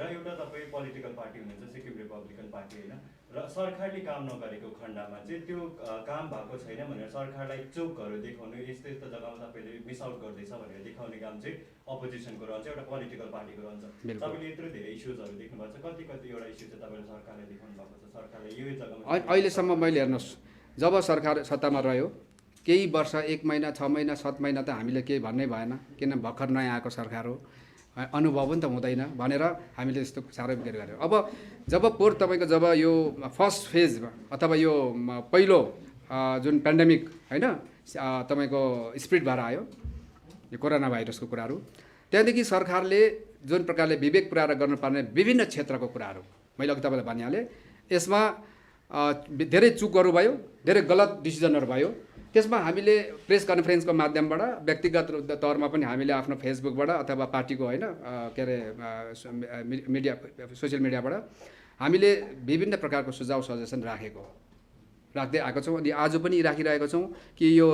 र एउटा तपाईँ पोलिटिकल पार्टी हुनुहुन्छ, सिक्किम रिपब्लिकन पार्टी, होइन? र सरकारले काम नगरेको खण्डमा चाहिँ त्यो काम भएको छैन भनेर सरकारलाई चोकहरू देखाउनु, यस्तो यस्तो जग्गामा तपाईँले मिस आउट गर्दैछ भनेर देखाउने काम चाहिँ अपोजिसनको रहन्छ, एउटा पोलिटिकल पार्टीको रहन्छ। तपाईँले यत्रो धेरै इस्युजहरू देख्नु भएको छ, कतिवटा इस्यु चाहिँ तपाईँले सरकारलाई देखाउनु भएको छ, सरकारले यो जग्गामा? अहिलेसम्म मैले हेर्नुहोस्, जब सरकार सत्तामा रह्यो केही वर्ष, 1 महिना, 6 महिना, 7 महिना त हामीले केही भन्नै भएन, किन भर्खर नयाँ आएको सरकार हो, अनुभव पनि त हुँदैन भनेर हामीले यस्तो साह्रै बिक्री गऱ्यो। अब जब तपाईँको जब यो फर्स्ट फेज अथवा यो पहिलो जुन पेन्डेमिक होइन तपाईँको स्प्रिड भएर आयो, यो कोरोना भाइरसको कुराहरू, त्यहाँदेखि सरकारले जुन प्रकारले विवेक पुऱ्याएर गर्नुपर्ने विभिन्न क्षेत्रको कुराहरू मैले अघि तपाईँलाई भनिहालेँ, यसमा धेरै चुकहरू भयो, धेरै गलत डिसिजनहरू भयो। त्यसमा हामीले प्रेस कन्फरेन्सको माध्यमबाट, व्यक्तिगत तौरमा पनि हामीले आफ्नो फेसबुकबाट अथवा पार्टीको होइन के अरे मिडिया, सोसियल मिडियाबाट हामीले विभिन्न प्रकारको सुझाव सजेसन राख्दै आएको छौँ। अनि आज पनि राखिरहेको छौँ कि यो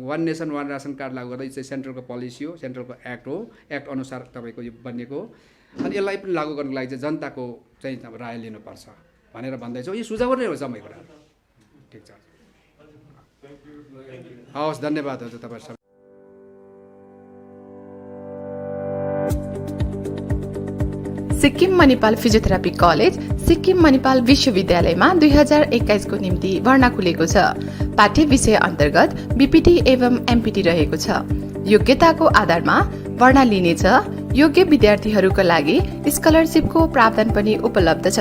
वान नेसन वान रासन कार्ड लागू गर्दा चाहिँ सेन्ट्रलको पोलिसी हो, सेन्ट्रलको एक्ट हो, एक्ट अनुसार तपाईँको यो बनिएको हो। अनि यसलाई पनि लागू गर्नको लागि चाहिँ जनताको चाहिँ राय लिनुपर्छ भनेर भन्दैछौँ। यो सुझाव नै हो सबै कुरा। ठिक छ, हवस्, धन्यवाद हजुर तपाईँ सब। सिक्किम मणिपाल फिजियोथेरापी कलेज सिक्किम मणिपाल विश्वविद्यालयमा 2021 को निम्ति भर्ना खुलेको छ। पाठ्य विषय अन्तर्गत बीपीटी एवं एमपीटी रहेको छ। योग्यताको आधारमा भर्ना लिनेछ। योग्य विद्यार्थीहरूका लागि स्कलरशिपको प्रावधान पनि उपलब्ध छ।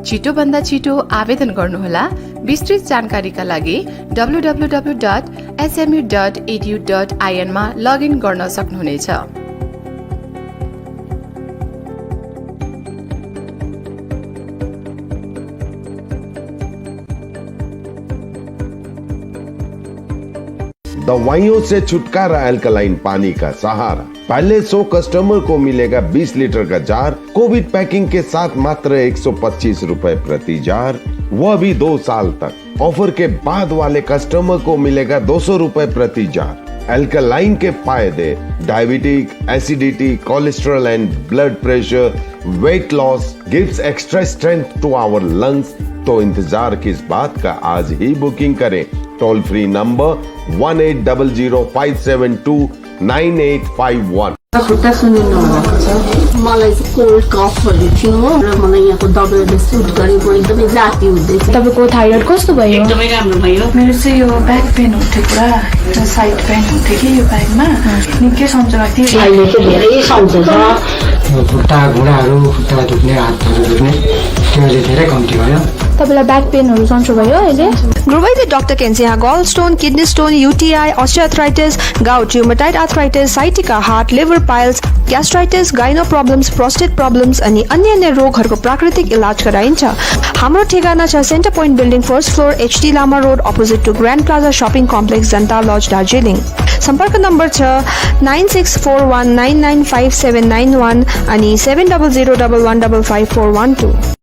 छिटोभन्दा छिटो आवेदन गर्नुहोला। विस्तृत जानकारीका लागि www.smu.edu.in मा लगइन गर्न सक्नुहुनेछ। दवाइयों से छुटकारा, अल्कलाइन पानी का सहारा। पहले 100 कस्टमर को मिलेगा 20 लीटर का जार, कोविड पैकिंग के साथ मात्र 125 रुपए प्रति जार, वह भी 2 साल तक। ऑफर के बाद वाले कस्टमर को मिलेगा 200 रुपए प्रति जार। अल्कलाइन के फायदे: diabetic, acidity, cholesterol and blood pressure, weight loss, gives extra strength to our lungs. तो इंतजार किस बात का, आज ही बुकिंग करें। Toll free number 180057298851। खुट्टा सुन्नु नभएको छ, मलाई चाहिँ कोल्ड कफहरू थियो र मलाई यहाँको दबाईले सुट गरेको एकदमै जाती हुँदैछ। तपाईँको थाइरोइड कस्तो भयो? एकदमै राम्रो भयो। मेरो चाहिँ यो ब्याक पेन हुन्थ्यो, पुरा साइड पेन हुन्थ्यो कि यो ब्याकमा, निकै सन्चो लाग्थ्यो। अहिले चाहिँ धेरै सन्चो छ। खुट्टा घुँडाहरू, खुट्टा दुख्ने, हातहरू दुख्ने त्यो धेरै कम्ती भयो। तपाईँलाई ब्याक पेनहरू सन्चो भयो अहिले? Grovide Dr. Kensia gallstone, kidney stone, UTI, osteoarthritis, gout, rheumatoid arthritis, sciatica, heart, liver piles, gastritis, gyno problems, prostate problems अनि अन्य रोगहरूको प्राकृतिक इलाज गराइन्छ। हाम्रो ठेगाना छ centre point building, first floor, HD Lama road, opposite to grand plaza shopping complex, Janata lodge, Darjeeling. सम्पर्क नम्बर छ 9641995791 अनि 7001155412।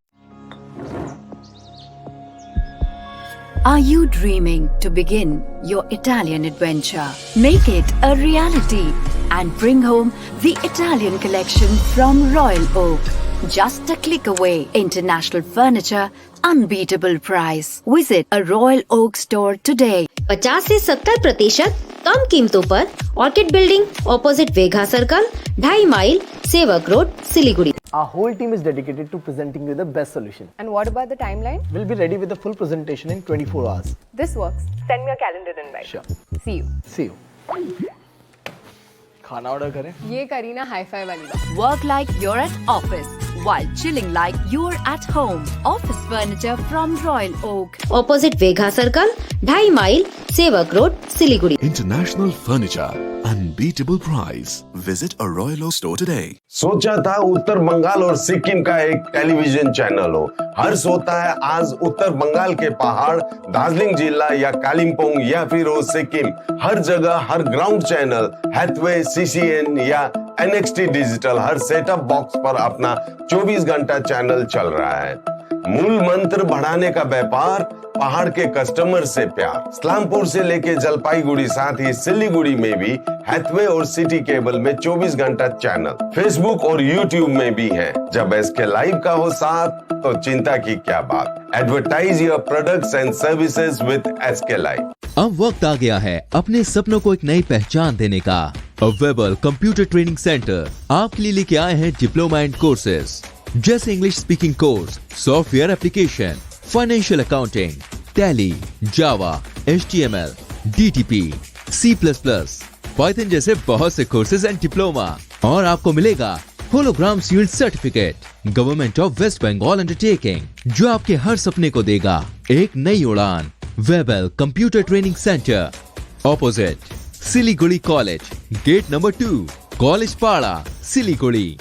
Are you dreaming to begin your Italian adventure? Make it a reality and bring home the Italian collection from Royal Oak. Just a click away. International furniture, unbeatable price. Visit a Royal Oak store today. 50 से 70% कम कीमतों पर Orchid building opposite Vega circle, 2.5 mile, Sevoke road, Siliguri. Our whole team is dedicated to presenting you the best solution. And what about the timeline? We'll be ready with the full presentation in 24 hours. This works. Send me a calendar invite. Sure. See you. See you. खाना order करें? ये Kareena hi-fi वाली बात. Work like you're at office while chilling like you're at home. Office furniture from Royal Oak. Opposite Vega circle, 2.5 mile, Sevoke road, Siliguri. International furniture, unbeatable price. Visit a Royal Oak store today. सोचा था उत्तर बंगाल और सिक्किम का एक television channel हो. हर्ष होता है आज उत्तर बंगाल के पहाड़, दार्जिलिंग जिला या कालिम्पोंग या फिर हो सिक्किम, हर जगह हर ग्राउंड चैनल हैथवे, सीसीएन या NXT डिजिटल हर सेटअप बॉक्स पर अपना 24 घंटा चैनल चल रहा है. मूल मंत्र बढ़ाने का व्यापार, पहाड़ के कस्टमर से प्यार. इस्लामपुर से लेके जलपाईगुड़ी साथ ही सिलीगुड़ी में भी हैथवे और सिटी केबल में 24 घंटा चैनल, फेसबुक और यूट्यूब में भी है. जब SK लाइव का हो साथ तो चिंता की क्या बात. Advertise your products and services with SK live. अब वक्त आ गया है अपने सपनों को एक नई पहचान देने का. वेबल कंप्यूटर ट्रेनिंग सेंटर आपके लिए लेके आए हैं डिप्लोमा एंड कोर्सेज जैसे English speaking course, software application, financial accounting, Tally, Java, HTML, DTP, C++, Python जैसे बहुत से कोर्सेज एंड डिप्लोमा. और आपको मिलेगा hologram sealed certificate government of West Bengal undertaking जो आपके हर सपने को देगा एक नई उड़ान. Webel computer training centre opposite Siliguri college, gate number 2, college Para, Siliguri.